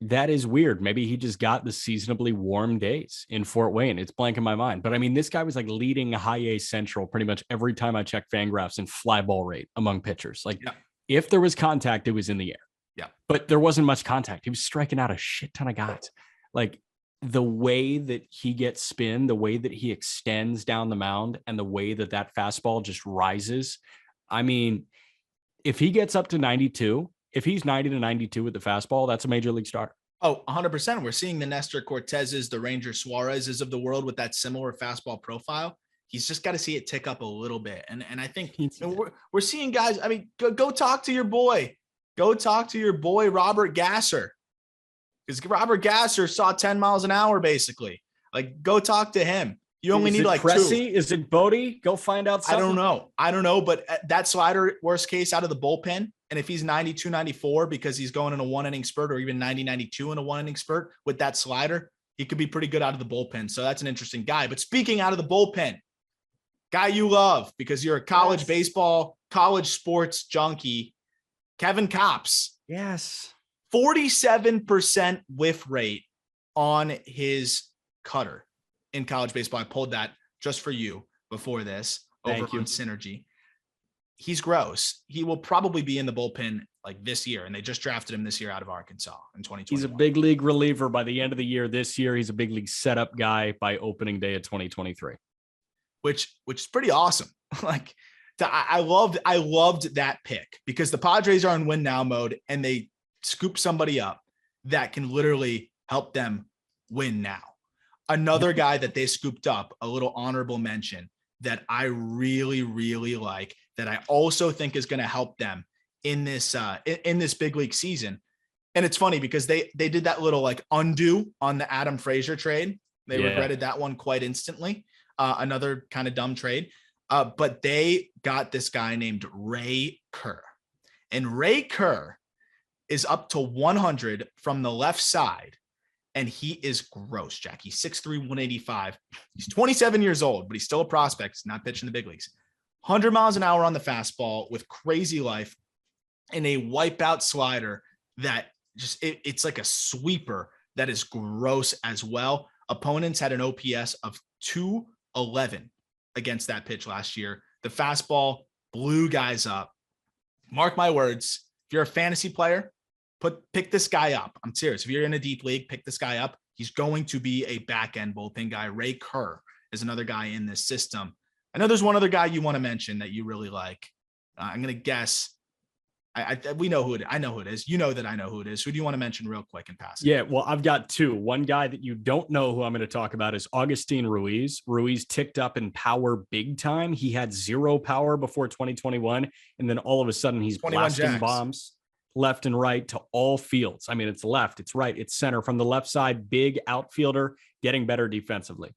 That is weird. Maybe he just got the seasonably warm days in Fort Wayne. It's blank in my mind. But I mean, this guy was like leading high A Central pretty much every time I checked Fangraphs in fly ball rate among pitchers. Like, if there was contact, it was in the air. Yeah. But there wasn't much contact. He was striking out a shit ton of guys. Like, the way that he gets spin, the way that he extends down the mound, and the way that fastball just rises. I mean, if he gets up to 92, if he's 90 to 92 with the fastball, that's a major league start. Oh, 100%. We're seeing the Nestor Cortezes, the Ranger Suarezes of the world with that similar fastball profile. He's just got to see it tick up a little bit. And I think He's- we're seeing guys. I mean, go talk to your boy. Go talk to your boy, Robert Gasser. Because Robert Gasser saw 10 miles an hour, basically. Like, go talk to him. You only need like Cressy? 2. Is it Bodie? Go find out something. I don't know. But that slider, worst case, out of the bullpen. And if he's 92, 94, because he's going in a 1-inning spurt, or even 90, 92 in a 1-inning spurt with that slider, he could be pretty good out of the bullpen. So that's an interesting guy. But speaking out of the bullpen, guy you love because you're a college baseball, college sports junkie, Kevin Kopps. Yes. 47% whiff rate on his cutter in college baseball. I pulled that just for you before this over on Synergy. He's gross. He will probably be in the bullpen like this year, and they just drafted him this year out of Arkansas in 2020. He's a big league reliever by the end of the year. This year, he's a big league setup guy by opening day of 2023. Which is pretty awesome. Like, I loved that pick because the Padres are in win now mode, and they scoop somebody up that can literally help them win now. Another guy that they scooped up, a little honorable mention that I really, really like, that I also think is going to help them in this big league season. And it's funny because they did that little like undo on the Adam Frazier trade. They regretted that one quite instantly. Another kind of dumb trade. But they got this guy named Ray Kerr. And Ray Kerr is up to 100 from the left side. And he is gross, Jack. He's 6'3", 185. He's 27 years old, but he's still a prospect. He's not pitching the big leagues. 100 miles an hour on the fastball with crazy life and a wipeout slider that just, it's like a sweeper that is gross as well. Opponents had an OPS of 211 against that pitch last year. The fastball blew guys up. Mark my words. If you're a fantasy player, pick this guy up. I'm serious. If you're in a deep league, pick this guy up. He's going to be a back end bullpen guy. Ray Kerr is another guy in this system. I know there's one other guy you want to mention that you really like. I'm going to guess. We know who it is. I know who it is. You know that I know who it is. Who do you want to mention real quick and pass it? Yeah, well, I've got 2. One guy that you don't know who I'm going to talk about is Agustin Ruiz. Ruiz ticked up in power big time. He had 0 power before 2021. And then all of a sudden he's blasting bombs left and right to all fields. I mean, it's left, it's right, it's center. From the left side, big outfielder, getting better defensively.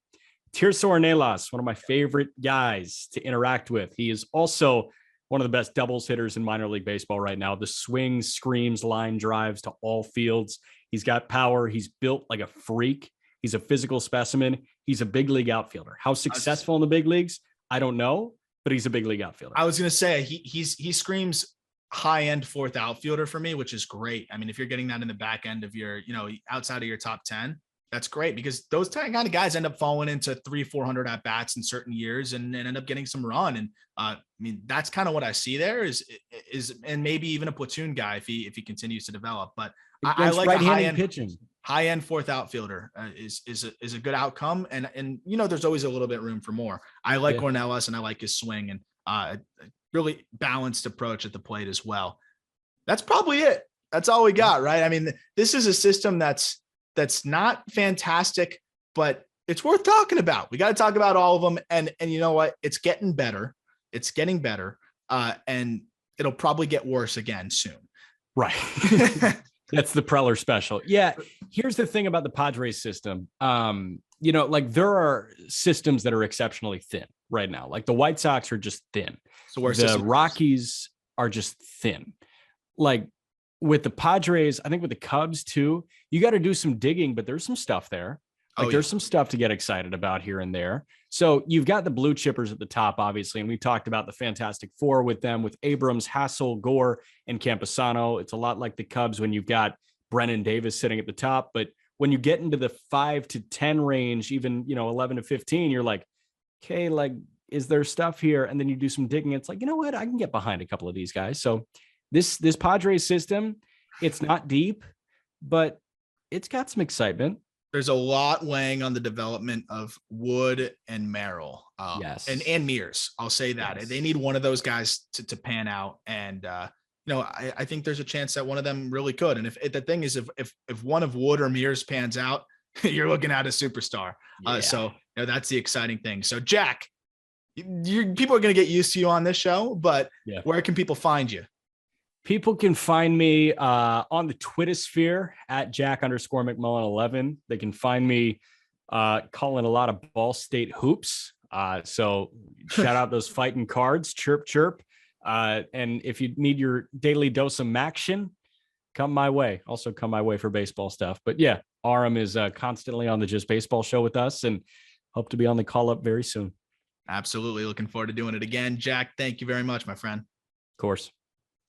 Tirso Ornelas, one of my favorite guys to interact with. He is also one of the best doubles hitters in minor league baseball right now. The swings, screams, line drives to all fields. He's got power. He's built like a freak. He's a physical specimen. He's a big league outfielder. How successful in the big leagues, I don't know, but he's a big league outfielder. I was going to say he screams high-end fourth outfielder for me, which is great. I mean, if you're getting that in the back end of your, outside of your top 10, that's great because those kind of guys end up falling into 300-400 at bats in certain years and end up getting some run. And I mean, that's kind of what I see there is, and maybe even a platoon guy if he continues to develop. But I like a high-end fourth outfielder is a good outcome. And there's always a little bit room for more. I like Ornelas and I like his swing and really balanced approach at the plate as well. That's probably it. That's all we got, right? I mean, this is a system that's not fantastic, but it's worth talking about. We got to talk about all of them. And you know what? It's getting better. It's getting better. And it'll probably get worse again soon. Right. That's the Preller special. Yeah. Here's the thing about the Padres system. There are systems that are exceptionally thin right now. Like the White Sox are just thin. The Rockies are just thin. Like with the Padres, I think with the Cubs too, you got to do some digging, but there's some stuff there. There's some stuff to get excited about here and there. So you've got the blue chippers at the top, obviously. And we talked about the Fantastic Four with them, with Abrams, Hassell, Gore, and Campusano. It's a lot like the Cubs when you've got Brennan Davis sitting at the top. But when you get into the 5 to 10 range, even, 11 to 15, you're like, okay, like, is there stuff here? And then you do some digging. It's like, you know what? I can get behind a couple of these guys. So this Padres system, it's not deep, but it's got some excitement. There's a lot weighing on the development of Wood and Merrill. Yes. And Mears. I'll say that. Yes. They need one of those guys to pan out. And, I think there's a chance that one of them really could. And if the thing is, if one of Wood or Mears pans out, you're looking at a superstar. So that's the exciting thing. So Jack, People are going to get used to you on this show, but Yeah. where can people find you? People can find me on the Twitter sphere at Jack_McMullen11. They can find me calling a lot of Ball State hoops. So shout out those fighting cards, chirp, chirp. And if you need your daily dose of Maction, come my way. Also come my way for baseball stuff. But yeah, Aram is constantly on the Just Baseball show with us and hope to be on the call up very soon. Absolutely. Looking forward to doing it again. Jack, thank you very much, my friend. Of course.